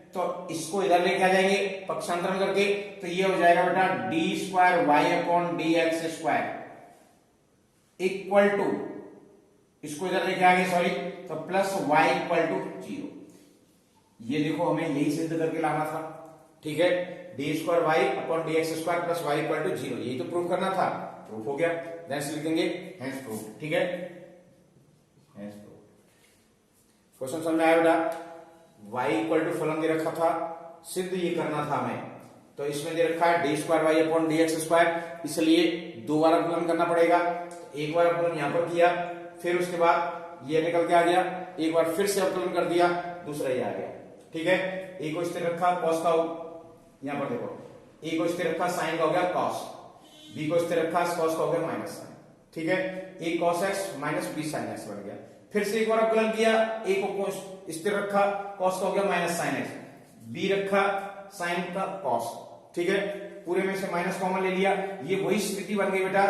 Speaker 1: तो इसको इधर लेके आ जाएंगे पक्षांतरण करके, तो ये हो जाएगा बेटा d square Y upon D x square equal to, इसको इधर लेके आ गए सॉरी, तो प्लस वाई इक्वल टू 0। ये देखो हमें यही सिद्ध करके लाना था। ठीक है, d square Y upon D x square plus y equal to 0, यही तो प्रूव करना था, प्रूफ हो गया। नेक्स्ट लिखेंगे हेंस प्रूफ। ठीक है, हेंस प्रूफ। क्वेश्चन समझ में आया बेटा, y इक्वल टू फलन दे रखा था, सिद्ध ये करना था हमें, तो इसमें दे रखा है d square Y upon D x square, इसलिए दो बार अवकलन करना पड़ेगा। एक बार अवकलन यहां पर किया, फिर उसके बाद ये निकल के आ गया, एक बार फिर से अवकलन कर दिया, दूसरा ये आ गया। ठीक है, ए को स्थिर रखा कॉस का, यहां पर देखो ए को स्थिर रखा साइन का हो गया कॉस, बी को स्थिर रखा कॉस का हो गया माइनस साइन। ठीक है, A cos X minus B sine X बन गया। फिर से एक बार अवकलन किया, ए को स्थिर रखा कॉस का हो गया माइनस साइन एक्स, बी रखा साइन का कॉस। ठीक है, पूरे में से माइनस कॉमन ले लिया, ये वही स्थिति बन गई बेटा,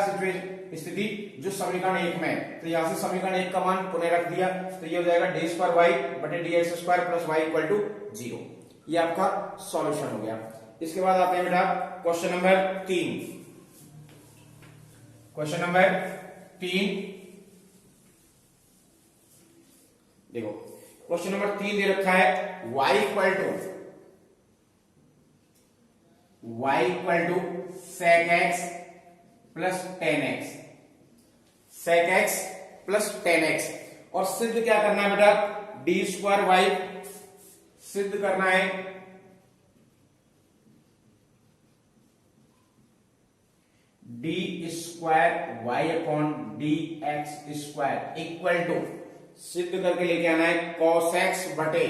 Speaker 1: स्थिति जो समीकरण एक में है। तो यहां से समीकरण एक का मान पुनः रख दिया, तो ये हो जाएगा डी स्क्वायर वाई बटे D x square plus y equal to 0। ये आपका सॉल्यूशन हो गया। इसके बाद आते हैं बेटा क्वेश्चन नंबर 3। क्वेश्चन नंबर 3 देखो, क्वेश्चन नंबर 3 दे रखा है y equal to sec x plus tan x, sec x plus tan x, और सिद्ध क्या करना है बेटा डी स्क्वायर वाई सिद्ध करना है d square Y upon D x square equal to, सिद्ध करके लेके आना है cos x बटे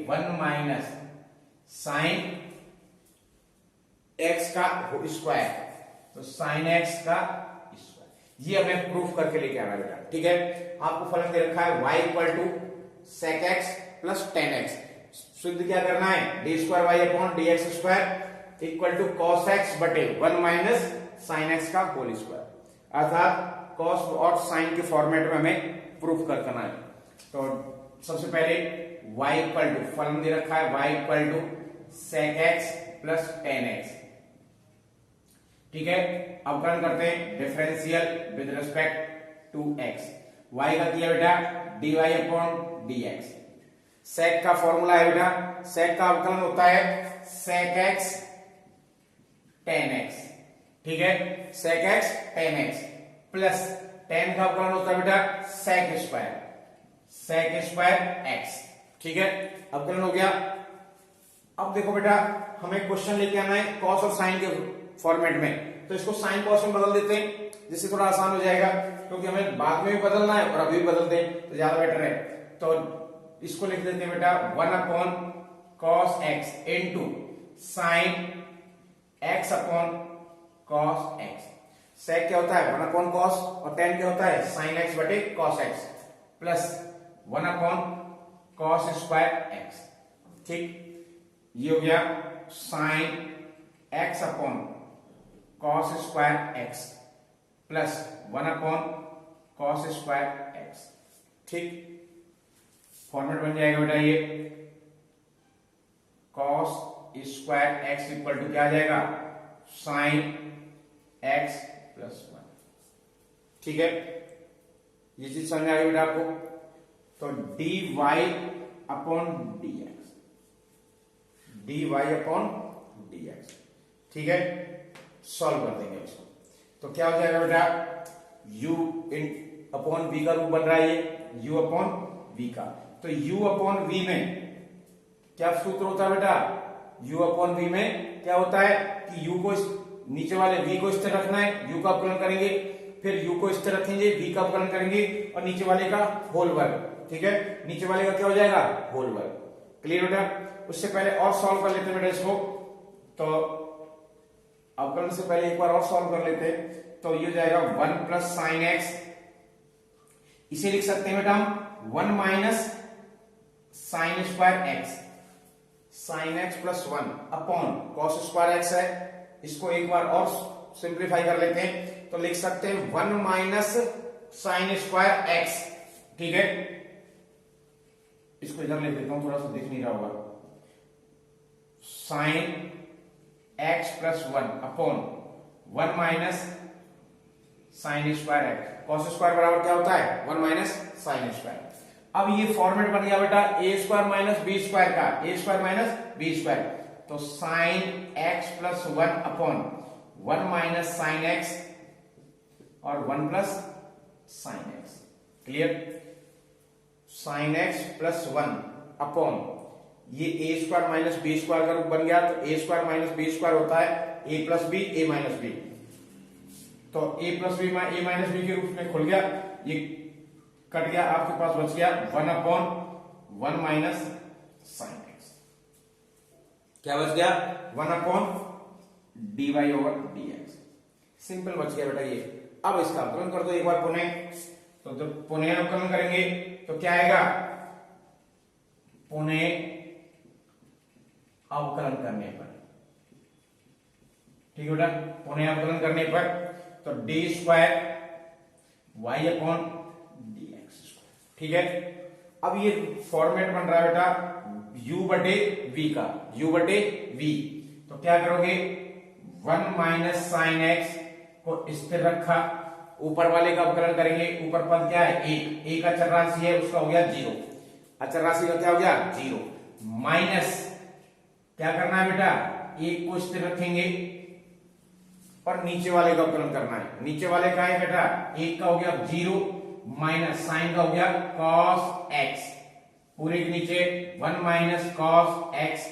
Speaker 1: 1 माइनस साइन x का स्क्वायर, तो साइन x का स्क्वायर। ये हमें प्रूफ करके लेके आना बेटा। ठीक है, आपको फलन दे रखा है y equal to sec x plus tan x, सिद्ध क्या करना है d square Y upon D x square equal to cos x बटे 1 माइनस साइन x का होल स्क्वायर, अर्थात कॉस और साइन के फॉर्मेट में हमें प्रूफ करना है। तो सबसे पहले y इक्वल टू, फलन दे रखा है y equal to sec x plus tan x. ठीक है, अवकलन करते हैं differential with respect to x। y का किया बेटा dy अपॉन dx। sec का फॉर्मूला है बेटा, sec का अवकलन होता है sec x tan x। ठीक है, sec x tan x plus ten का अवकलन होता है बेटा sec स्क्वायर x। ठीक है, अवकलन हो गया। अब देखो बेटा हमें क्वेश्चन लेके आना है कॉस और साइन के फॉर्मेट में, तो इसको साइन कॉस में बदल देते हैं, जिससे थोड़ा आसान हो जाएगा, क्योंकि हमें बाद में भी बदलना है और अभी भी बदलते हैं तो ज्यादा बेटर है। तो इसको लिख देते हैं बेटा 1 upon cos X into sine x upon cos X. Sec क्या होता है 1 अपॉन कॉस, और टेन क्या होता है साइन एक्स बटे cos x, plus 1 upon cos square x. ठीक, ये हो गया sine x upon cos square x plus 1 upon cos square x. ठीक, फॉर्मेट बन जाएगा बेटा ये cos square x equal to क्या आ जाएगा साइन एक्स प्लस 1। ठीक है, ये चीज समझ आ गई बेटा आपको। तो d Y upon D x, d Y upon D x. ठीक है, सॉल्व कर देंगे इसको। तो क्या हो जाएगा बेटा, u इन अपॉन v का रूप बन रहा है ये u अपॉन v का। तो u अपॉन v में क्या सूत्र होता है बेटा, u अपॉन v में क्या होता है कि u को नीचे वाले v को स्थिर रखना है, u का अवकलन करेंगे, फिर u को स्थिर रखेंगे, v का अवकलन करेंगे और नीचे वाले का होल वर्ग। ठीक है, नीचे वाले का क्या हो जाएगा, होल वर्ग। क्लियर बेटा। उससे पहले और सॉल्व कर लेते हैं बेटा इसको। तो अवकलन से पहले एक बार और सॉल्व कर लेते हैं। तो ये हो जाएगा 1 प्लस साइन एक्स, इसे लिख सकते हैं बेटा हम 1 minus sine square x, sine x plus 1 upon cos square x है। इसको एक बार और सिंप्लीफाई कर लेते हैं तो लिख सकते हैं 1 माइनस साइन स्क्वायर एक्स। ठीक है, इसको इधर ले देता हूं, थोड़ा सा दिख नहीं रहा होगा। Sine x plus 1 upon 1 minus sine square x, cos square बराबर क्या होता है 1 माइनस साइन स्क्वायर। अब ये फॉर्मेट बन गया बेटा ए स्क्वायर माइनस बी स्क्वायर का, ए स्क्वायर माइनस बी स्क्वायर। तो sine x plus 1 upon 1 minus sine X और 1 plus sine x. Clear, sine x plus 1 upon ये ए स्क्वायर माइनस बी स्क्वायर का रूप बन गया। तो ए स्क्वायर माइनस बी स्क्वायर होता है ए plus b, a minus b. तो ए plus b a minus b के रूप में खुल गया, ये कट गया, आपके पास बच गया 1 अपॉन 1 माइनस साइन एक्स। क्या बच गया 1 upon d y over d x. Simple बच गया बेटा ये। अब इसका अवकलन कर दो एक बार पुनः। तो जब पुनः अवकलन करेंगे तो क्या आएगा, पुनः अवकलन करने पर, ठीक है बेटा, पुनः अवकलन करने पर तो D square Y upon D x. ठीक है, अब ये फॉर्मेट बन रहा है बेटा u बटे v का, u बटे v। तो क्या करोगे 1 माइनस साइन एक्स को स्थिर रखा, ऊपर वाले का अवकलन करेंगे, ऊपर पद क्या है 1, एक अचर राशि है उसका हो गया 0, अचर राशि का क्या हो गया 0, माइनस क्या करना है बेटा 1 को स्थिर रखेंगे और नीचे वाले का अवकलन करना है। नीचे वाले का है बेटा 1 का हो गया 0 माइनस साइन का हो गया cos x, पूरे के नीचे 1 minus cos x,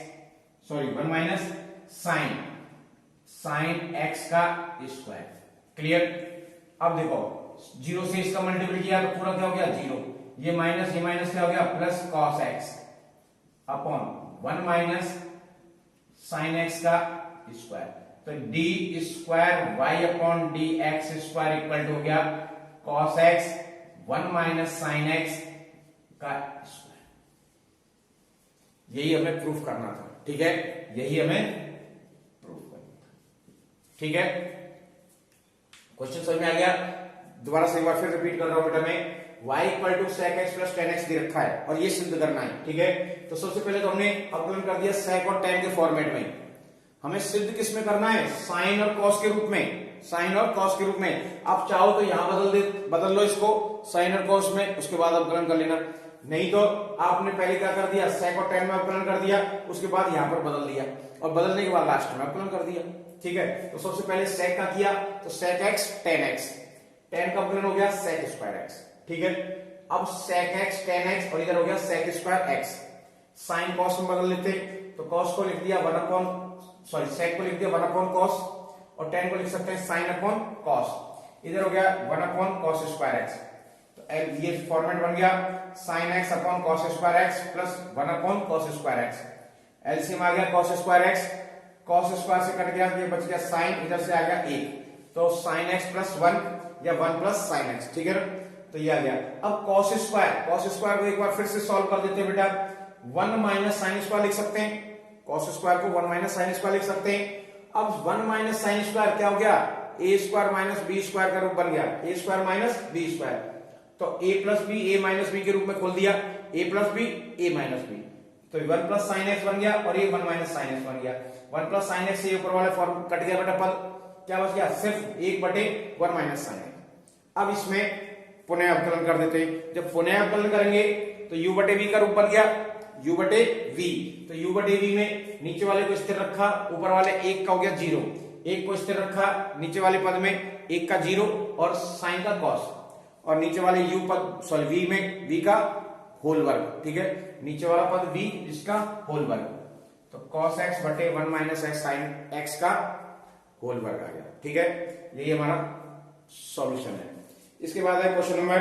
Speaker 1: sorry 1 minus sine x का स्क्वायर। क्लियर। अब देखो 0 से इसका मल्टीपल किया तो पूरा क्या हो गया 0, ये माइनस क्या हो गया प्लस cos x अपॉन 1 माइनस साइन x का स्क्वायर। तो D square Y upon D x square equal to हो गया cos x 1 minus sine x का स्क्वायर। यही हमें प्रूफ करना था। ठीक है, यही हमें प्रूफ करना था। ठीक है, क्वेश्चन समझ में आ गया। दोबारा से एक बार फिर रिपीट कर रहा हूं बेटा मैं, y equal to sec x plus tan x दे रखा है और ये सिद्ध करना है। ठीक है, तो सबसे पहले तो हमने अवकलन कर दिया sec और tan के फॉर्मेट में। हमें सिद्ध किस में करना है, साइन और कॉस के रूप में, साइन और कॉस के रूप में। आप चाहो तो यहां बदल लो इसको साइन और कॉस में, उसके बाद अवकलन कर लेना। नहीं तो आपने पहले क्या कर दिया sec और tan में अवकलन कर दिया, उसके बाद यहां पर बदल दिया और बदलने के बाद लास्ट में अवकलन कर दिया। ठीक है, तो सबसे पहले sec का किया तो sec x tan x, tan का अवकलन हो गया sec स्क्वायर x। ठीक है, अब sec x tan x और इधर हो गया sec square x। Sine cos में बदल लेते, तो कॉस को लिख दिया sec को लिख दिया 1 अपॉन कॉस और tan को लिख सकते हैं sin अपॉन कॉस। इधर हो गया 1 अपॉन कॉस स्क्वायर x। तो ये फॉर्मेट बन गया sin x upon cos square x plus 1 upon cos square x। LCM आ गया cos square x, cos square से कट गया, ये बच गया sin, इधर से आ गया 1, तो sin x प्लस 1 या 1 प्लस sin x। ठीक है, तो ये आ गया। अब cos स्क्वायर को एक बार फिर से सॉल्व कर देते हैं बेटा, 1 माइनस साइन स्क्वायर लिख सकते हैं, cos स्क्वायर को 1 माइनस साइन स्क्वायर लिख सकते हैं। अब 1 माइनस साइन स्क्वायर क्या हो गया, a square minus b square का रूप बन गया, a square minus b square. तो a plus b a minus b के रूप में खोल दिया, a plus b a minus b, तो 1 प्लस साइन एक्स बन गया और ये 1 माइनस साइन एक्स बन गया। 1 प्लस साइन एक्स से ऊपर वाला फॉर्म कट गया बेटा, पद क्या बच गया सिर्फ 1 बटे 1 माइनस साइन एक्स। अब इसमें पुनः अवकलन कर देते हैं। जब पुनः अवकलन करेंगे तो u बटे v का रूप बन गया, u बटे v। तो u बटे v में नीचे वाले को स्थिर रखा, ऊपर वाले एक का हो गया 0, एक को स्थिर रखा नीचे वाले पद में, एक का 0 और साइन का कॉस, और नीचे वाले u पद सॉरी v में v का होल वर्ग। ठीक है, नीचे वाला पद v जिसका होल वर्ग, तो cos x बटे 1 माइनस एक्स साइन x का होल वर्ग आ गया। ठीक है, यही हमारा सॉल्यूशन है। इसके बाद है क्वेश्चन नंबर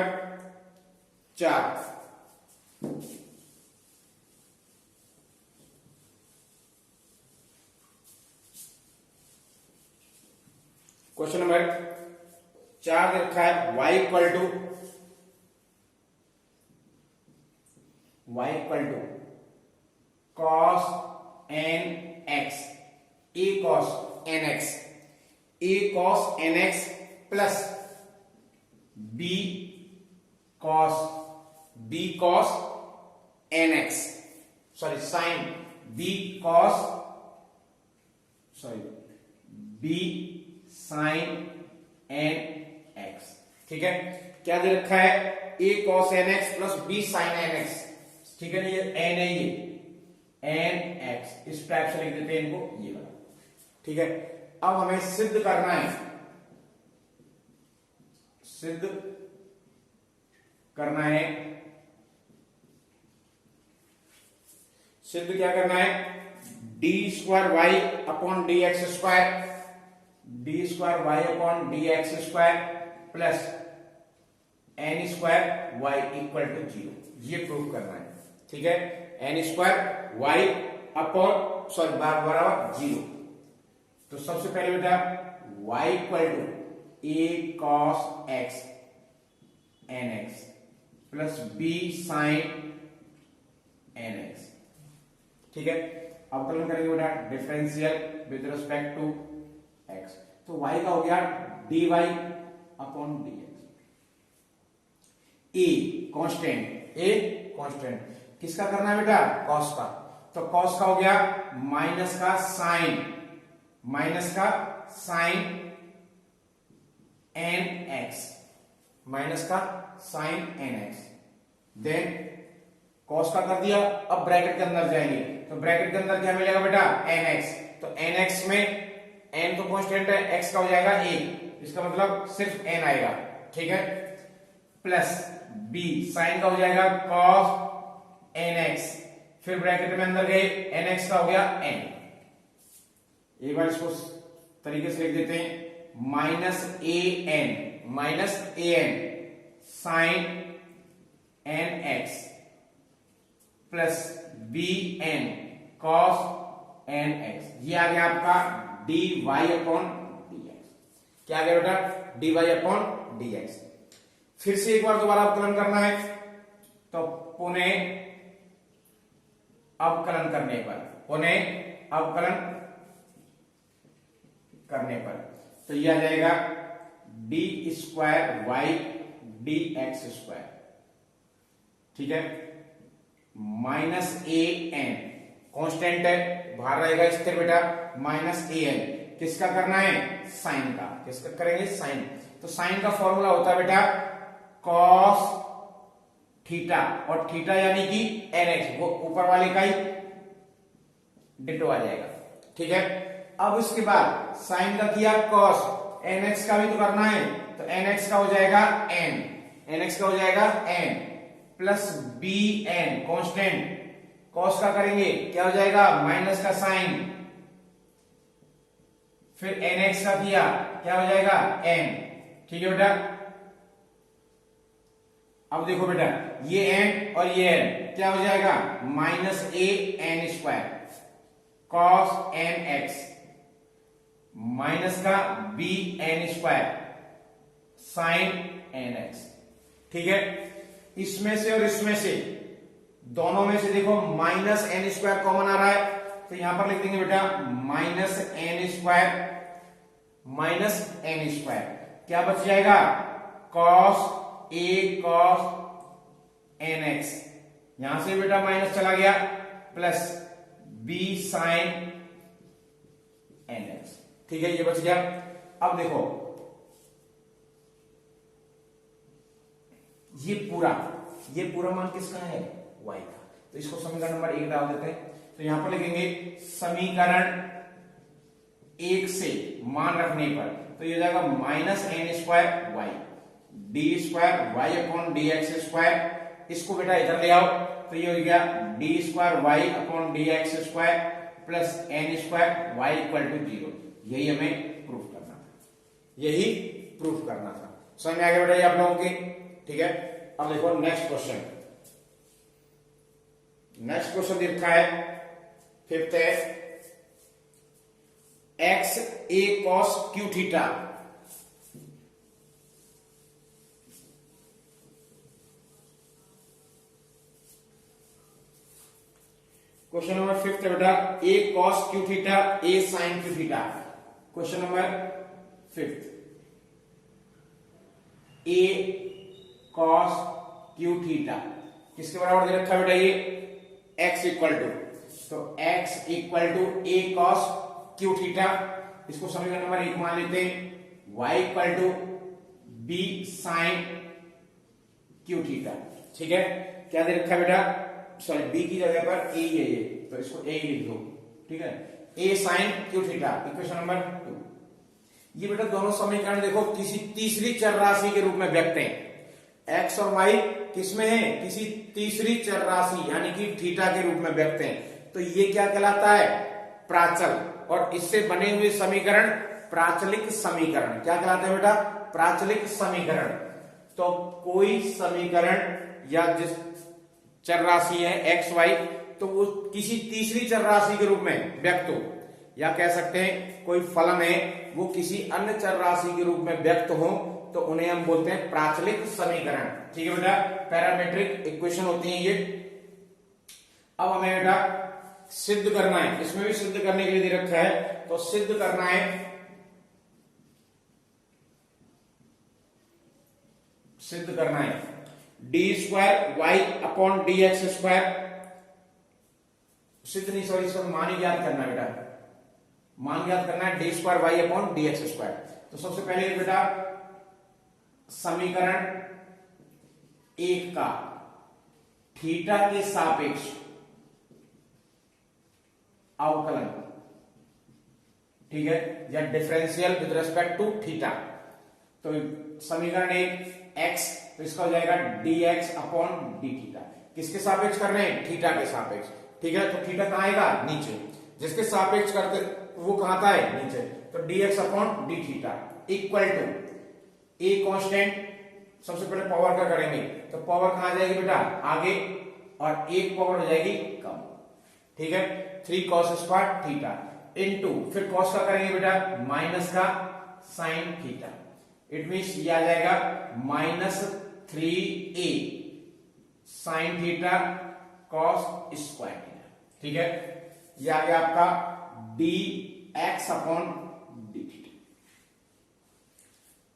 Speaker 1: 4। क्वेश्चन नंबर 4 दे रखा है y equal to cos nx, a cos nx plus b cos nx, sorry sine b sine nx। ठीक है, क्या दे रखा है, a cos nx plus b sin nx। ठीक है, ये n है, ये nx, इस टाइप से लिख देते हैं इनको, ये वाला। ठीक है, अब हमें सिद्ध करना है, सिद्ध क्या करना है, d square Y upon D x square plus n square y equal to 0, ये प्रूव करना है। ठीक है, n square Y upon sorry बराबर 0। तो सबसे पहले बेटा y equal to a cos x nx plus b sin nx। ठीक है, अवकलन करेंगे बेटा differential with respect to x, तो y का हो गया dy upon dx। a constant किसका करना है बेटा, cos का, तो cos का हो गया माइनस का साइन nx, देन cos का कर दिया। अब ब्रैकेट के अंदर जाएंगे, तो ब्रैकेट के अंदर क्या मिलेगा बेटा, nx, तो nx में n तो कांस्टेंट है, x का हो जाएगा 1, इसका मतलब सिर्फ n आएगा। ठीक है, प्लस b साइन का हो जाएगा cos nx, फिर ब्रैकेट में अंदर गए, nx का हो गया n। एक बार इसको तरीके से लिख देते हैं, minus a n sine nx plus b n cos nx, ये आ गया आपका dy अपॉन dx। क्या आ गया बेटा, dy अपॉन dx। फिर से एक बार दोबारा अवकलन करना है, तो पुनः अवकलन करने पर तो यह आ जाएगा D square Y D x square. ठीक है, माइनस ए एन कॉन्स्टेंट है, बाहर रहेगा स्थिर बेटा, माइनस ए एन किसका करना है, साइन का। किसका करेंगे, साइन। तो साइन का फॉर्मूला होता है बेटा कॉस थीटा, और थीटा यानी कि एन एक्स, वो ऊपर वाले का ही डिटो आ जाएगा। ठीक है, अब इसके बाद साइन का किया कॉस, एन एक्स का भी तो करना है, तो एन एक्स का हो जाएगा n plus b n constant, cos का करेंगे क्या हो जाएगा, माइनस का साइन, फिर एन एक्स का किया क्या हो जाएगा एन। ठीक है बेटा, अब देखो बेटा ये एन और ये एन क्या हो जाएगा, minus A n square cos n X minus का B n square sine n x. ठीक है, इसमें से और इसमें से, दोनों में से देखो माइनस एन स्क्वायर कॉमन आ रहा है, तो यहां पर लिख देंगे बेटा माइनस एन स्क्वायर क्या बच जाएगा, cos a cos n x, यहां से बेटा माइनस चला गया, plus B sine n x. ठीक है, ये बच गया। अब देखो ये पूरा मान किसका है, y का, तो इसको समीकरण नंबर 1 डाल देते हैं। तो यहां पर लिखेंगे समीकरण 1 से मान रखने पर तो ये हो जाएगा minus n square Y d square Y upon D x square. इसको बेटा इधर ले आओ तो ये हो गया d square Y upon D x square plus n square y equal to 0। यही हमें प्रूफ करना था, यही प्रूफ करना था। समझ में आ गया बेटा ये आप लोगों के? ठीक है, अब देखो नेक्स्ट क्वेश्चन। नेक्स्ट क्वेश्चन लिखा है फिफ्थ है X A cos Q theta. Question number fifth है बेटा A cos Q theta A sine Q theta. Question number fifth A cos Q theta किसके बराबर दे रखा है बेटा? ये x इक्वल टू, तो x equal to A cos Q theta. इसको समीकरण नंबर 1 मान लेते हैं। y equal to B sine Q theta. ठीक है, क्या दे रखा है बेटा? सॉरी, b की जगह पर a है ये, तो इसको a ही लिख दो। ठीक है, a sine Q theta equation number 2। ये बेटा दोनों समीकरण देखो किसी तीसरी चर राशि के रूप में व्यक्त हैं। x और y किसमें है? किसी तीसरी चर राशि यानी कि थीटा के रूप में व्यक्त हैं। तो ये क्या कहलाता है? प्राचल। और इससे बने हुए समीकरण प्राचलिक समीकरण। क्या कहलाते हैं बेटा? प्राचलिक समीकरण। तो कोई समीकरण या जिस चर राशि है एक्स वाई, तो वो किसी तीसरी चर राशि के रूप में व्यक्त हो, या कह सकते हैं कोई फलन है वो किसी अन्य चर राशि के रूप में व्यक्त हो, तो उन्हें हम बोलते हैं प्राचलिक समीकरण। ठीक है बेटा, पैरामेट्रिक इक्वेशन होती है ये। अब हमें बेटा सिद्ध करना है, इसमें भी सिद्ध करने के लिए दे रखा है, तो सिद्ध करना है d square Y upon D x square. सिद्ध नहीं, सॉरी, इसको मान ही ज्ञात करना है बेटा। मान ज्ञात करना है d square Y upon D x square. तो सबसे पहले बेटा समीकरण 1 का थीटा के सापेक्ष अवकलन, ठीक है, या differential with respect to theta. तो समीकरण 1 x, तो इसका हो जाएगा dx अपॉन डी थीटा। किसके सापेक्ष कर रहे हैं? थीटा के सापेक्ष। ठीक है, तो थीटा कहां आएगा? नीचे। जिसके सापेक्ष करते वो कहां आता है? नीचे। तो dx upon D theta equal to a constant. सबसे पहले पावर का करेंगे, तो पावर कहां आ जाएगी बेटा? आगे, और एक पावर हो जाएगी कम। ठीक है, 3 cos स्क्वायर थीटा इनटू, फिर cos का करेंगे बेटा माइनस का साइन थीटा। इट मीन्स ये आ जाएगा -3a sine theta cos square theta. ठीक है, ये आ गया आपका dx upon D theta.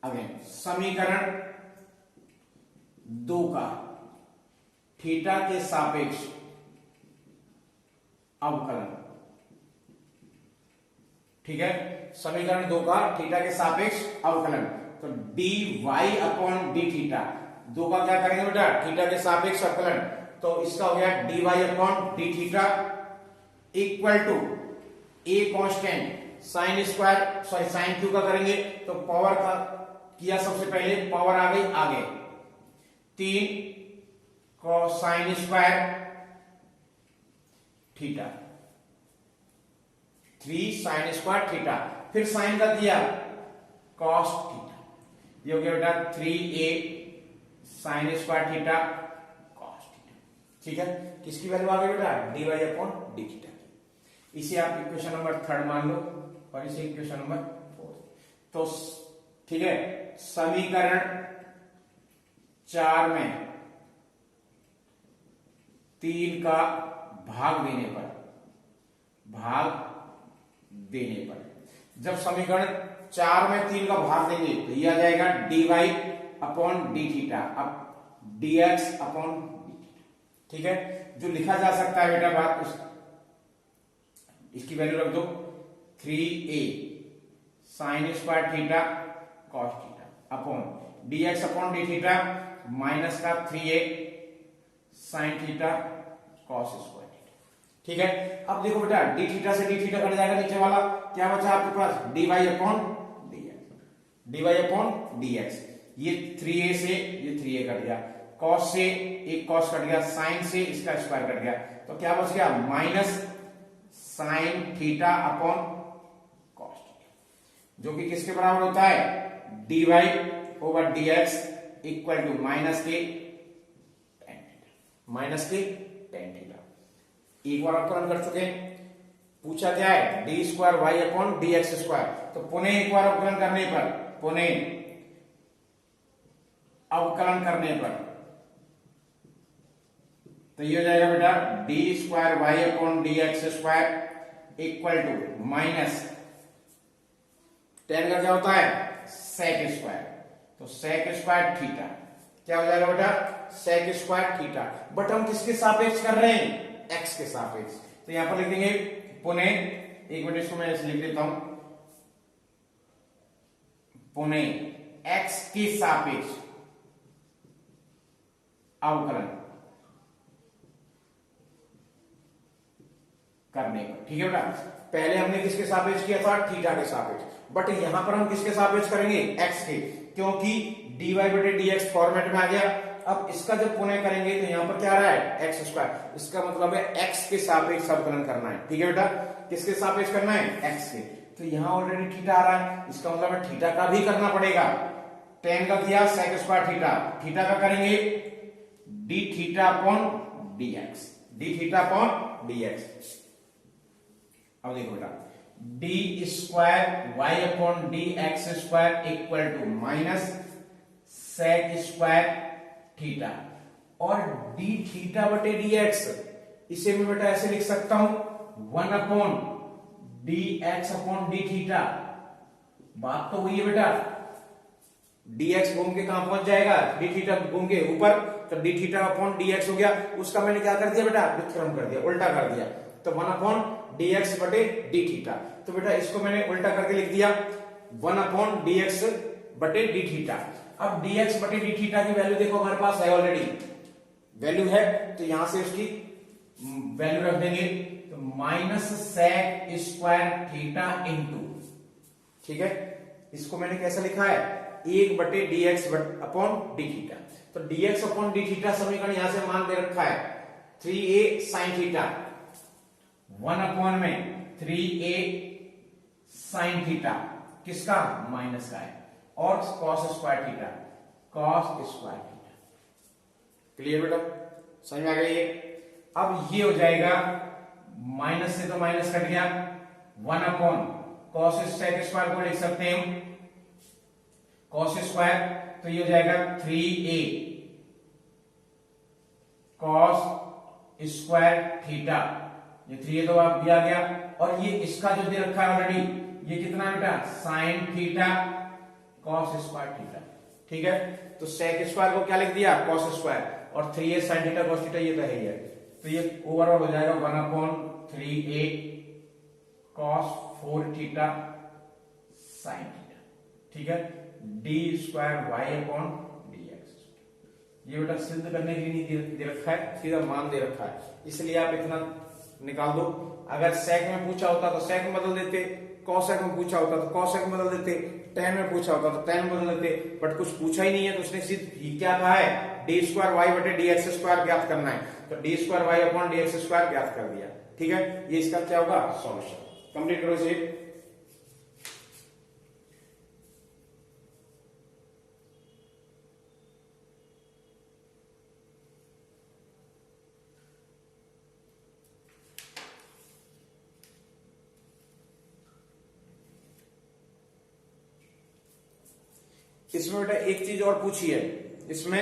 Speaker 1: Again समीकरण 2 का थीटा के सापेक्ष अवकलन। ठीक है, समीकरण 2 का थीटा के सापेक्ष अवकलन, तो dy अपॉन डी थीटा। 2 का क्या करेंगे बेटा? थीटा के सापेक्ष अवकलन, तो इसका हो गया dy upon D theta equal to a constant sine square, sorry sine cube का करेंगे, तो पावर का किया सबसे पहले, पावर आ गई आगे, 3 cosine square theta, 3 sine square theta, फिर साइन का दिया कॉस थीटा। ये हो गया बेटा 3a sine square theta cos theta. ठीक है, किसकी वैल्यू आ गई बेटा? dy upon D theta. इसे आप इक्वेशन नंबर 3 मान लो, और इसे इक्वेशन नंबर 4। तो ठीक है, समीकरण 4 में 3 का भाग देने पर, जब समीकरण 4 में 3 का भाग देंगे तो ये आ जाएगा dy अपॉन डी थीटा, अब dx अपॉन डी थीटा। ठीक है, जो लिखा जा सकता है बेटा बात, इसकी वैल्यू रख दो 3a sine square theta cos theta upon dx upon D theta minus का 3a sine theta cos square theta. ठीक है, अब देखो बेटा डी थीटा से डी थीटा कट जाएगा, नीचे वाला क्या बचा आपके पास, dy upon dx, dy upon dx। ये 3a से ये 3a कट गया, कॉस से एक कॉस कट गया, साइन से इसका स्क्वायर कट गया, तो क्या बच गया minus sine theta upon cos theta, जो कि किसके बराबर होता है, dy over dx equal to minus के tan थीटा, माइनस के tan थीटा। एक बार अवकलन कर चुके हैं, पूछा क्या है, d square Y upon D x square, तो पुनः एक बार अवकलन करने पर, पुनः अवकलन करने पर तो ये हो जाएगा बेटा d square Y upon D x square equal to minus tan का क्या होता है, सेक स्क्वायर, तो सेक स्क्वायर थीटा क्या हो जाएगा बेटा, सेक स्क्वायर थीटा। बट हम किसके सापेक्ष कर रहे हैं, एक्स के सापेक्ष, तो यहां पर लिख देंगे पुनः, एक मिनट इसको मैं ऐसे लिख देता हूं, पुनः एक्स के सापेक्ष अवकलन करने पर। ठीक है बेटा, पहले हमने किसके सापेक्ष किया था, थीटा के सापेक्ष, बट यहां पर हम किसके सापेक्ष करेंगे, एक्स के, क्योंकि dy बटे dx फॉर्मेट में आ गया। अब इसका जब पुनः करेंगे तो यहां पर क्या आ रहा है, एक्स स्क्वायर, इसका मतलब है एक्स के सापेक्ष अवकलन करना है। ठीक है बेटा, किसके सापेक्ष करना है, एक्स के, तो यहां ऑलरेडी थीटा आ रहा है, इसका मतलब है थीटा का भी करना पड़ेगा। टेन का किया सेक स्क्वायर थीटा, थीटा का करेंगे d theta upon D x, d theta upon D x. अब देखो बेटा d square Y upon D x square equal to minus sec square theta, और डी थीटा बटे डी एक्स, इसे मैं बेटा ऐसे लिख सकता हूं, 1 upon D x upon D theta. बात तो हुई है बेटा, डी एक्स घूम के कहां पहुंच जाएगा, डी थीटा घूम के ऊपर, तो D theta upon D x हो गया, उसका मैंने क्या कर दिया बेटा, व्युत्क्रम कर दिया, उल्टा कर दिया, तो 1 अपॉन डी एक्स बटे डी थीटा। तो बेटा इसको मैंने उल्टा करके लिख दिया 1 अपॉन डी एक्स बटे डी थीटा। अब डी एक्स बटे डी थीटा की वैल्यू देखो हमारे पास है, ऑलरेडी वैल्यू है, तो यहां से उसकी वैल्यू रख देंगे, तो minus sec square theta into, ठीक है, इसको मैंने कैसा लिखा है, 1 बटे D x upon D theta. तो D x upon D theta समीकरण यहां से मान दे रखा है 3a साइन थीटा, 1 अपॉन में 3a साइन थीटा, किसका, माइनस का है, और cos square theta, cos square theta. Clear बेटा, समझ में आ गई है। अब ये हो जाएगा, माइनस से तो माइनस कट गया, 1 अपॉन कॉस सेक स्क्वायर को लिख सकते हैं हम कॉस स्क्वायर, तो ये हो जाएगा 3a कॉस स्क्वायर थीटा, ये 3a तो आप दिया गया, और ये इसका जो दे रखा है ऑलरेडी, ये कितना है बेटा, sine theta cos square theta. ठीक है, तो सेक स्क्वायर को क्या लिख दिया, कॉस स्क्वायर, और 3a sine theta cos theta, ये तो है ही है, तो ये ओवरऑल हो जाएगा 1 upon 3a cos 4 theta sine theta. ठीक है, d square Y upon D x, ये बेटा सिद्ध करने के लिए नहीं दे रखा है, सीधा मान दे रखा है, इसलिए आप इतना निकाल दो। अगर सेक में पूछा होता तो सेक में बदल देते, कॉसेक में पूछा होता तो कॉसेक में बदल देते, टेन में पूछा होता तो टेन में बदल देते, बट कुछ पूछा ही नहीं है, तो उसने सिर्फ क्या कहा है, डी स्क्वायर वाई बटे डी एक्स स्क्वायर ज्ञात करना है, तो D square Y upon D x square ज्ञात कर दिया। ठीक है, ये इसका क्या होगा, सॉल्यूशन। कंप्लीट करो इसे। इसमें बेटा एक चीज और पूछी है, इसमें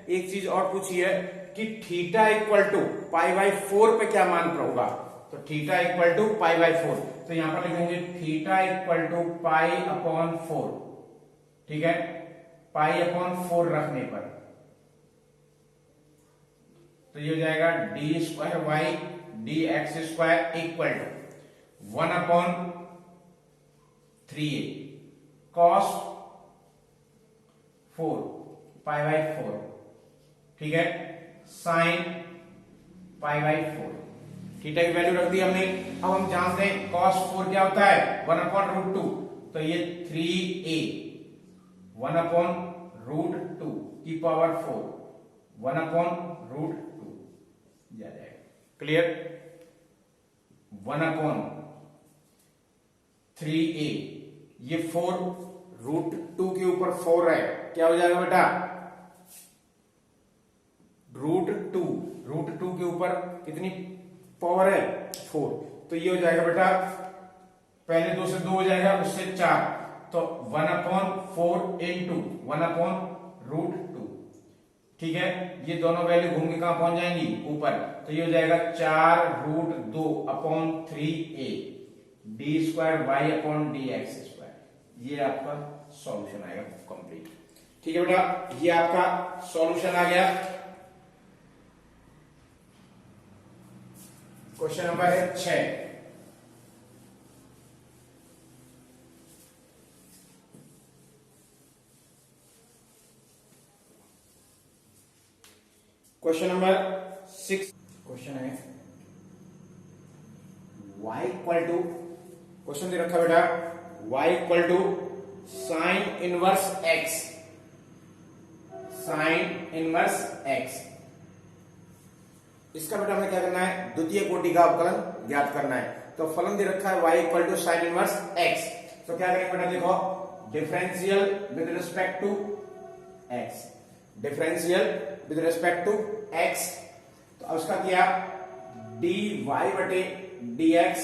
Speaker 1: एक चीज और पूछी है कि theta equal to pi by 4 पे क्या मान होगा, तो theta equal to pi by 4, तो यहां पर लिखेंगे theta equal to pi upon 4। ठीक है, पाई अपॉन 4 रखने पर तो ये हो जाएगा D square Y D x square equal to 1 upon 3a cos 4 pi by 4, ठीक है, साइन पाई बाई 4। थीटा की वैल्यू रख दी हमने। अब हम जानते हैं cos 4 क्या होता है 1/√2, तो ये 3a 1/√2 की पावर 4 1/√2 जा जाएगा। क्लियर? 1/3a, ये 4√2 के ऊपर 4 है, क्या हो जाएगा बेटा √2 के ऊपर कितनी पावर है 4, तो ये हो जाएगा बेटा पहले 2 से 2 हो जाएगा, उससे 4, तो 1/4 इंटू 1/√2। ठीक है, ये दोनों वैल्यू घूम के कहां पहुंच जाएंगी ऊपर, तो ये हो जाएगा 4√2/3a d²y/dx²। ये आपका सॉल्यूशन आएगा कंप्लीट। ठीक है बेटा, ये आपका सॉल्यूशन आ गया। क्वेश्चन नंबर है 6। क्वेश्चन नंबर 6 क्वेश्चन है y इक्वल टू, क्वेश्चन दे रखा बेटा y equal to sine inverse x, sine inverse x। इसका बेटा हमें क्या करना है, द्वितीय कोटि का अवकलन ज्ञात करना है। तो फलन दे रखा है y equal to sine inverse x, तो क्या करेंगे बेटा देखो, differential with respect to x, differential with respect to x। तो अब उसका किया dy बटे dx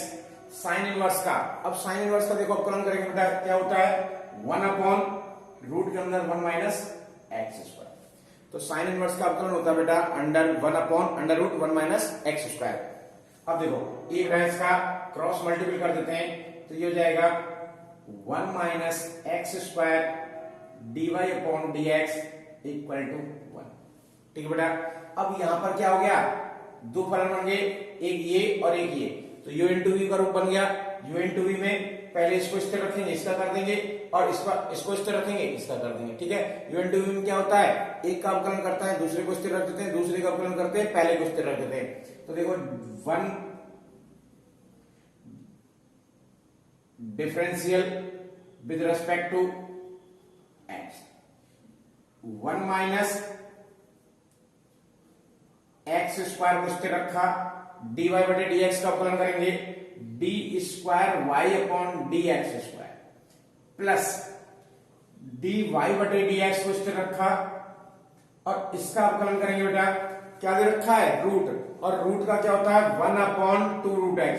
Speaker 1: साइन इनवर्स का। अब साइन इनवर्स का देखो अवकलन करेंगे बेटा, क्या होता है 1/रूट के अंदर 1 माइनस एक्स स्क्वायर। तो साइन इनवर्स का अवकलन होता है बेटा √1 माइनस एक्स स्क्वायर। अब देखो एक है इसका क्रॉस मल्टीपल कर देते हैं, तो ये हो जाएगा 1 minus x square dy/dx equal to 1। ठीक है बेटा, अब यहां पर क्या हो गया, दो फलन बन गए, एक ये और एक ये, तो u इंटू वी का रूप बन गया। u इंटू वी में पहले इसको स्थिर रखेंगे, इसका कर देंगे, और इसको स्थिर रखेंगे, इसका कर देंगे। ठीक है, u इंटू वी में क्या होता है, एक का अवकलन करता है दूसरे को स्थिर रख देते हैं, दूसरे का अवकलन करते हैं पहले को स्थिर रख देते हैं। तो देखो 1 differential with respect to x, 1 minus x square को स्थिर रखा, dy बटे dx का अवकलन करेंगे d²y/dx² प्लस dy बटे dx को स्थिर रखा, और इसका अवकलन करेंगे बेटा, क्या दे रखा है रूट, और रूट का क्या होता है 1/2√x।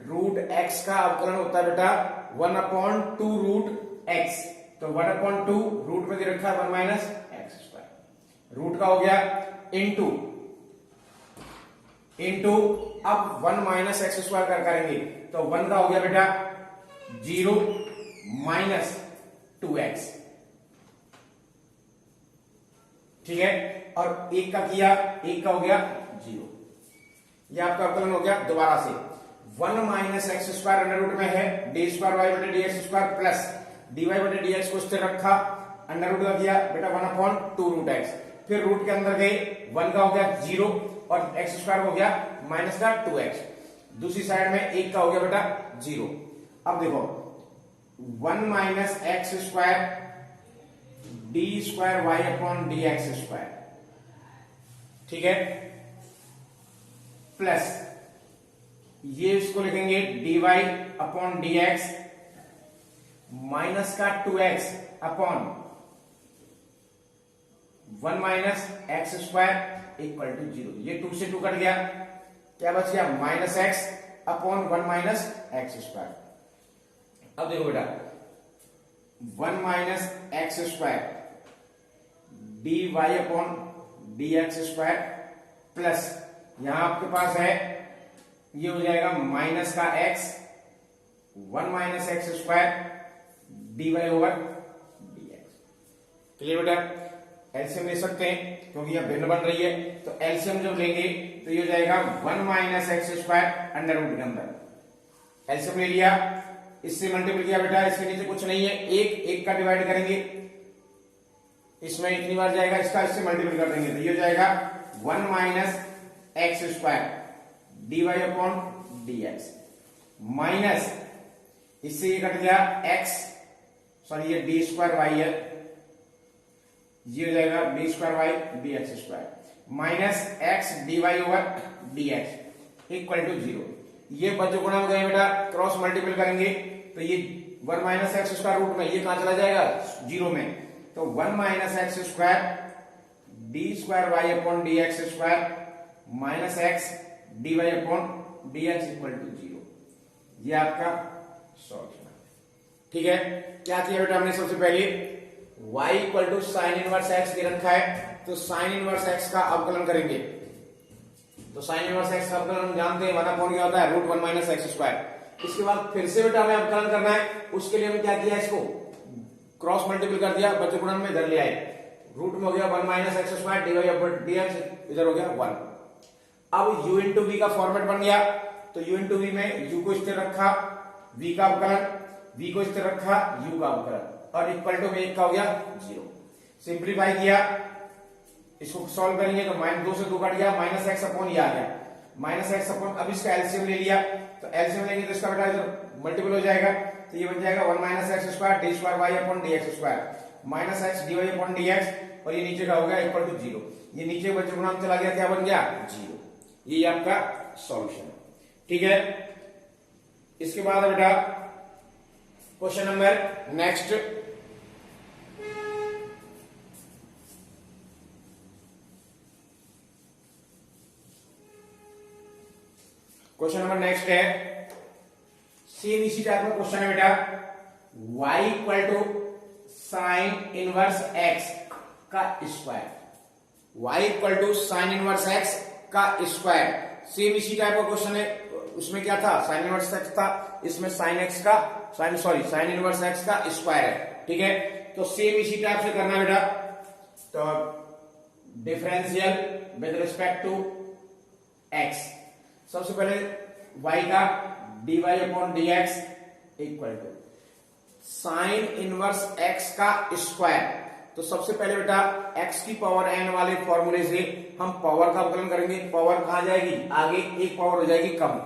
Speaker 1: रूट x का अवकलन होता है बेटा 1/2√x। तो 1/2 रूट में दे रखा है 1 माइनस एक्स स्क्वायर, रूट का हो गया इंटू अब 1 माइनस एक्स स्क्वायर करेंगे, तो 1 का हो गया बेटा 0 माइनस 2x। ठीक है, और एक का किया, एक का हो गया 0। ये आपका अवकलन हो गया दोबारा से 1 minus x square under root में है d² y बटे dx² प्लस dy बटे dx को स्थिर रखा, अंडर रूट का किया बेटा 1/2√x, फिर रूट के अंदर गए, 1 का हो गया 0 और एक्स स्क्वायर हो गया माइनस का 2x, दूसरी साइड में एक का हो गया बेटा 0। अब देखो 1 माइनस एक्स स्क्वायर d²y/dx², ठीक है, प्लस ये इसको लिखेंगे dy/dx माइनस का 2x upon 1 minus x square equal to 0। ये 2 से 2 कट गया, क्या बच गया minus x upon 1 minus x square. अब देखो बेटा 1 minus x square dy/dx² plus यहां आपके पास है, ये हो जाएगा माइनस का x 1 minus x square dy/dx। Clear बेटा, एलसीएम ले सकते हैं क्योंकि यह भिन्न बन रही है, तो एलसीएम जब लेंगे तो ये हो जाएगा 1 minus x square under root के अंदर, एलसीएम ले लिया, इससे मल्टीपल किया बेटा, इसके नीचे कुछ नहीं है, एक का डिवाइड करेंगे, इसमें इतनी बार जाएगा, इसका इससे मल्टीपल कर देंगे, तो ये हो जाएगा 1 minus x square d Y upon D x minus इससे ये कट गया एक्स, सॉरी ये डी स्क्वायर वाई है, ये हो जाएगा D square Y D x square minus x d y over d x equal to 0। ये बच्चों गुणा हो गए बेटा, क्रॉस मल्टीपल करेंगे तो ये 1 माइनस एक्स स्क्वायर रूट में ये कहां चला जाएगा 0 में, तो 1 minus x square D square Y upon D x square minus x d Y upon D x equal to 0। ये आपका सॉल्यूशन है। ठीक है, क्या किया बेटा हमने सबसे पहले y equal to sine inverse X दे रखा है, तो साइन इनवर्स एक्स का अवकलन करेंगे। तो साइन इनवर्स एक्स का अवकलन हम जानते हैं 1 अपॉन क्या होता है रूट 1 माइनस एक्स स्क्वायर। इसके बाद फिर से बेटा हमें अवकलन करना है, उसके लिए हम क्या किया इसको क्रॉस मल्टीपल कर दिया, बच्चे गुणन में इधर ले आए, रूट में हो गया 1 minus x square d Y upon D x, इधर हो गया 1। अब u इंटू वी का फॉर्मेट बन गया, तो u इंटू वी में u को स्थिर रखा, v का अवकलन, v को स्थिर रखा, u का अवकलन और इक्वल टू में एक का हो गया 0। सिंप्लीफाई किया, इसको सॉल्व करेंगे तो -2 से 2 कट गया, माइनस एक्स अपॉन ये आ गया माइनस एक्स अपॉन, अब इसका एलसीएम ले लिया, तो एलसीएम लेंगे तो इसका बेटा इधर मल्टीपल हो जाएगा, तो ये बन जाएगा 1 minus x square D square Y upon D x square minus x d Y upon D x और ये नीचे का हो गया इक्वल टू 0। ये नीचे बच्चों गुणांक चला गया, क्या बन गया 0। ये आपका सॉल्यूशन है। ठीक है, इसके बाद बेटा question number next, question number next है सेम इसी टाइप का क्वेश्चन है बेटा, y equal to sine inverse x का square, y equal to sine inverse x का स्क्वायर, सेम इसी टाइप का क्वेश्चन है। उसमें क्या था साइन इनवर्स x था, इसमें साइन x का साइन इनवर्स x का स्क्वायर है। ठीक है, तो सेम इसी टाइप से करना बेटा, तो differential with respect to x, सबसे पहले y का dy upon dx equal to sine inverse x का स्क्वायर। तो सबसे पहले बेटा x की पावर n वाले फॉर्मूले से हम पावर का अवकलन करेंगे, पावर कहां जाएगी आगे, एक पावर हो जाएगी कम,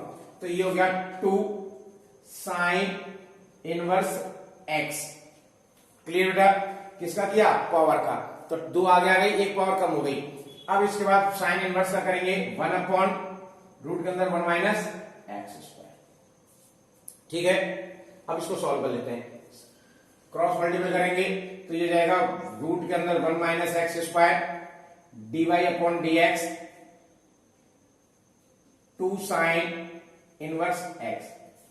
Speaker 1: तो ये हो गया 2 साइन इनवर्स x। क्लियर बेटा, किसका किया पावर का, तो 2 आगे आ गई, एक पावर कम हो गई। अब इसके बाद साइन इनवर्स का करेंगे 1 अपॉन रूट के अंदर 1 माइनस एक्स स्क्वायर। ठीक है, अब इसको सॉल्व कर लेते हैं, क्रॉस मल्टीपल करेंगे तो ये जाएगा रूट के अंदर 1 minus x square d Y upon D x 2 sine inverse x.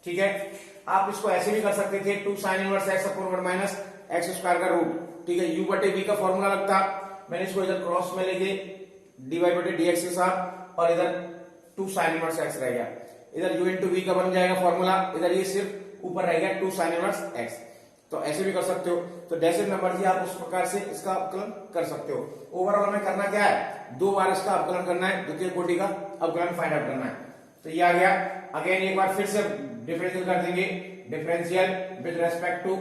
Speaker 1: ठीक है, आप इसको ऐसे भी कर सकते थे 2 sine inverse x upon 1 minus x square का रूट। ठीक है, यू बटे वी का फॉर्मूला लगता, मैंने इसको इधर क्रॉस में लेके डी वाई बटे डी एक्स के साथ और इधर 2 साइन इनवर्स एक्स रह गया, इधर u इंटू वी का बन जाएगा फॉर्मूला, इधर ये सिर्फ ऊपर रह गया 2 साइन इनवर्स एक्स। तो ऐसे भी कर सकते हो, तो जैसे नंबर जी आप उस प्रकार से इसका अवकलन कर सकते हो। ओवरऑल में करना क्या है, 2 बार इसका अवकलन करना है, द्वितीय कोटि का अवकलन फाइंड आउट करना है। तो ये आ गया, अगेन एक बार फिर से डिफरेंशियल कर देंगे, differential with respect to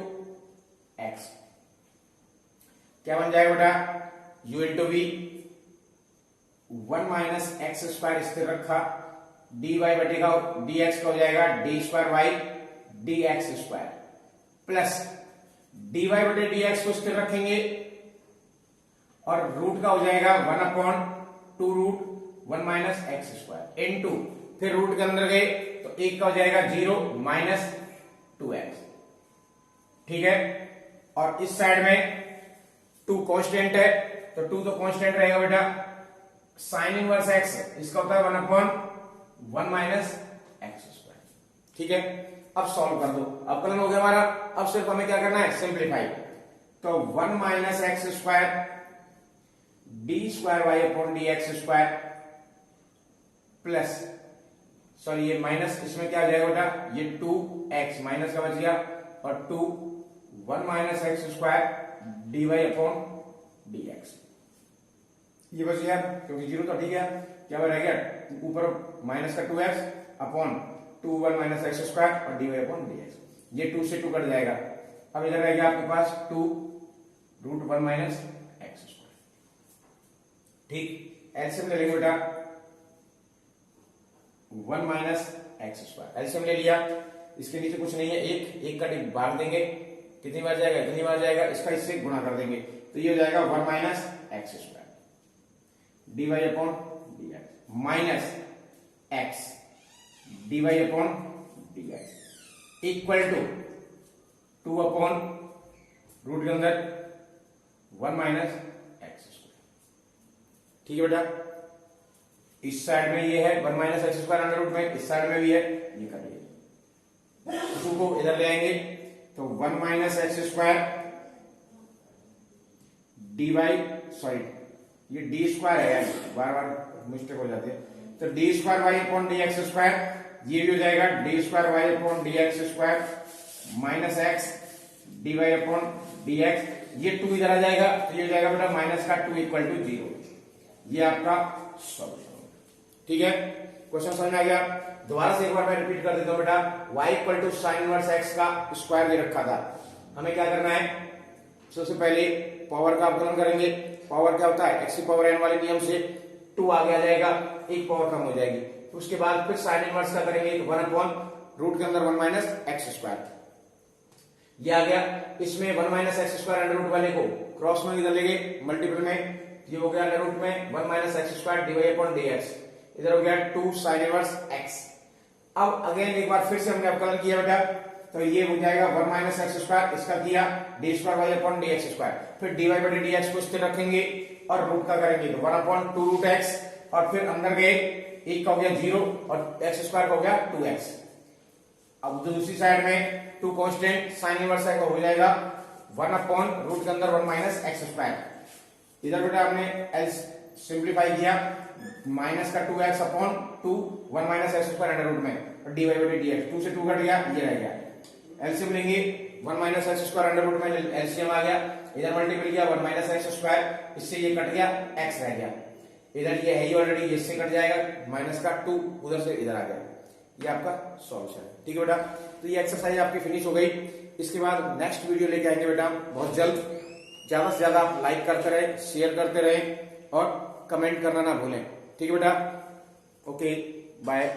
Speaker 1: x, क्या बन जाएगा बेटा u into v 1 minus x square स्थिर रखा, डी वाई बटेगा डी एक्स का हो जाएगा D square Y D x square plus d y बटे डी एक्स को स्थिर रखेंगे और रूट का हो जाएगा 1 upon 2 root 1 minus x square into, फिर रूट के अंदर गए तो एक का हो जाएगा 0 माइनस 2x। ठीक है, और इस साइड में 2 कांस्टेंट है, तो 2 तो कांस्टेंट रहेगा बेटा, साइन इनवर्स एक्स इसका होता है 1 अपॉन 1 माइनस एक्स स्क्वायर। ठीक है, अब सॉल्व कर दो, अवकलन हो गया हमारा। अब सिर्फ हमें क्या करना है सिंप्लीफाई, तो 1 minus x square D square Y upon D x square plus, sorry ये माइनस, इसमें क्या आ जाएगा बेटा ये 2x माइनस का बच गया और 2 1 minus x square d Y upon D x, ये बच गया क्योंकि 0 तो ठीक है, क्या रह गया ऊपर माइनस का 2x upon 2 1 minus x square और D Y upon D x, ये 2 से 2 कट जाएगा। अब इधर रह गया आपके पास 2 रूट 1 माइनस एक्स स्क्वायर। ठीक, एलसीएम ले लेंगे बेटा, 1 माइनस एक्स स्क्वायर। एलसीएम ले लिया, इसके नीचे कुछ नहीं है, एक का भाग देंगे, कितनी बार जाएगा, इतनी बार जाएगा, इसका इससे गुणा कर देंगे तो ये हो जाएगा 1 minus x square d Y upon D x minus x d Y upon D x equal to 2 upon root के अंदर 1 माइनस एक्स स्क्वायर। ठीक है बेटा, इस साइड में ये है 1 minus x square under root में, इस साइड में भी है, ये कर लिया, इसको इधर ले आएंगे तो 1 minus x square d y, sorry ये डी स्क्वायर है यार, बार बार मिस्टेक हो जाती है, तो D square Y upon D x square, ये भी हो जाएगा D square Y upon D x square minus x d Y upon D x, ये 2 इधर आ जाएगा तो ये हो जाएगा बेटा माइनस का 2 इक्वल टू 0। ये आपका सॉल्यूशन। ठीक है, क्वेश्चन समझ में आ गया। दोबारा से एक बार मैं रिपीट कर देता हूं बेटा, y equal to sine inverse x का स्क्वायर दे रखा था, हमें क्या करना है, सबसे पहले पावर का अवकलन करेंगे। पावर क्या होता है, x की पावर n वाले नियम से 2 आगे आ जाएगा, एक पावर कम हो जाएगी, तो उसके बाद फिर साइन इनवर्स का करेंगे 1 अपॉन रूट के अंदर 1 माइनस एक्स स्क्वायर, ये आ गया। इसमें 1 minus x square under root वाले को क्रॉस में इधर लेंगे, मल्टीपल में, ये हो गया अंडर रूट में 1 minus x square d Y upon D x, इधर हो गया 2 साइन इनवर्स एक्स। अब अगेन एक बार फिर से हमने अवकलन किया बेटा, तो ये हो जाएगा 1 माइनस एक्स स्क्वायर, इसका किया d square Y upon D x square, फिर डी वाई बटे डी एक्स को स्थिर रखेंगे और रूट का करेंगे तो 1 अपॉन 2 रूट एक्स, और फिर अंदर गए, एक का हो गया 0 और एक्स स्क्वायर का हो गया 2x। अब दूसरी साइड में 2 कांस्टेंट साइन इनवर्स का हो जाएगा 1 अपॉन रूट के अंदर 1 माइनस एक्स स्क्वायर, इधर बेटा हमने एल सिंप्लीफाई किया, माइनस का 2x upon 2 1 minus x square under root में, और डी वाई बटे डी एक्स, 2 से 2 कट गया, ये रह गया। एलसीएम लेंगे, 1 minus x square under root में एलसीएम आ गया, इधर मल्टीपल किया 1 माइनस एक्स स्क्वायर, इससे ये कट गया, x रह गया, इधर ये है ही ऑलरेडी, इससे कट जाएगा, माइनस का 2 उधर से इधर आ गया, ये आपका सॉल्यूशन है। ठीक है बेटा, तो ये एक्सरसाइज आपकी फिनिश हो गई। इसके बाद नेक्स्ट वीडियो लेके आएंगे बेटा बहुत जल्द। ज्यादा से ज्यादा आप लाइक करते रहे, शेयर करते रहे और कमेंट करना ना भूलें। ठीक है बेटा, ओके बाय।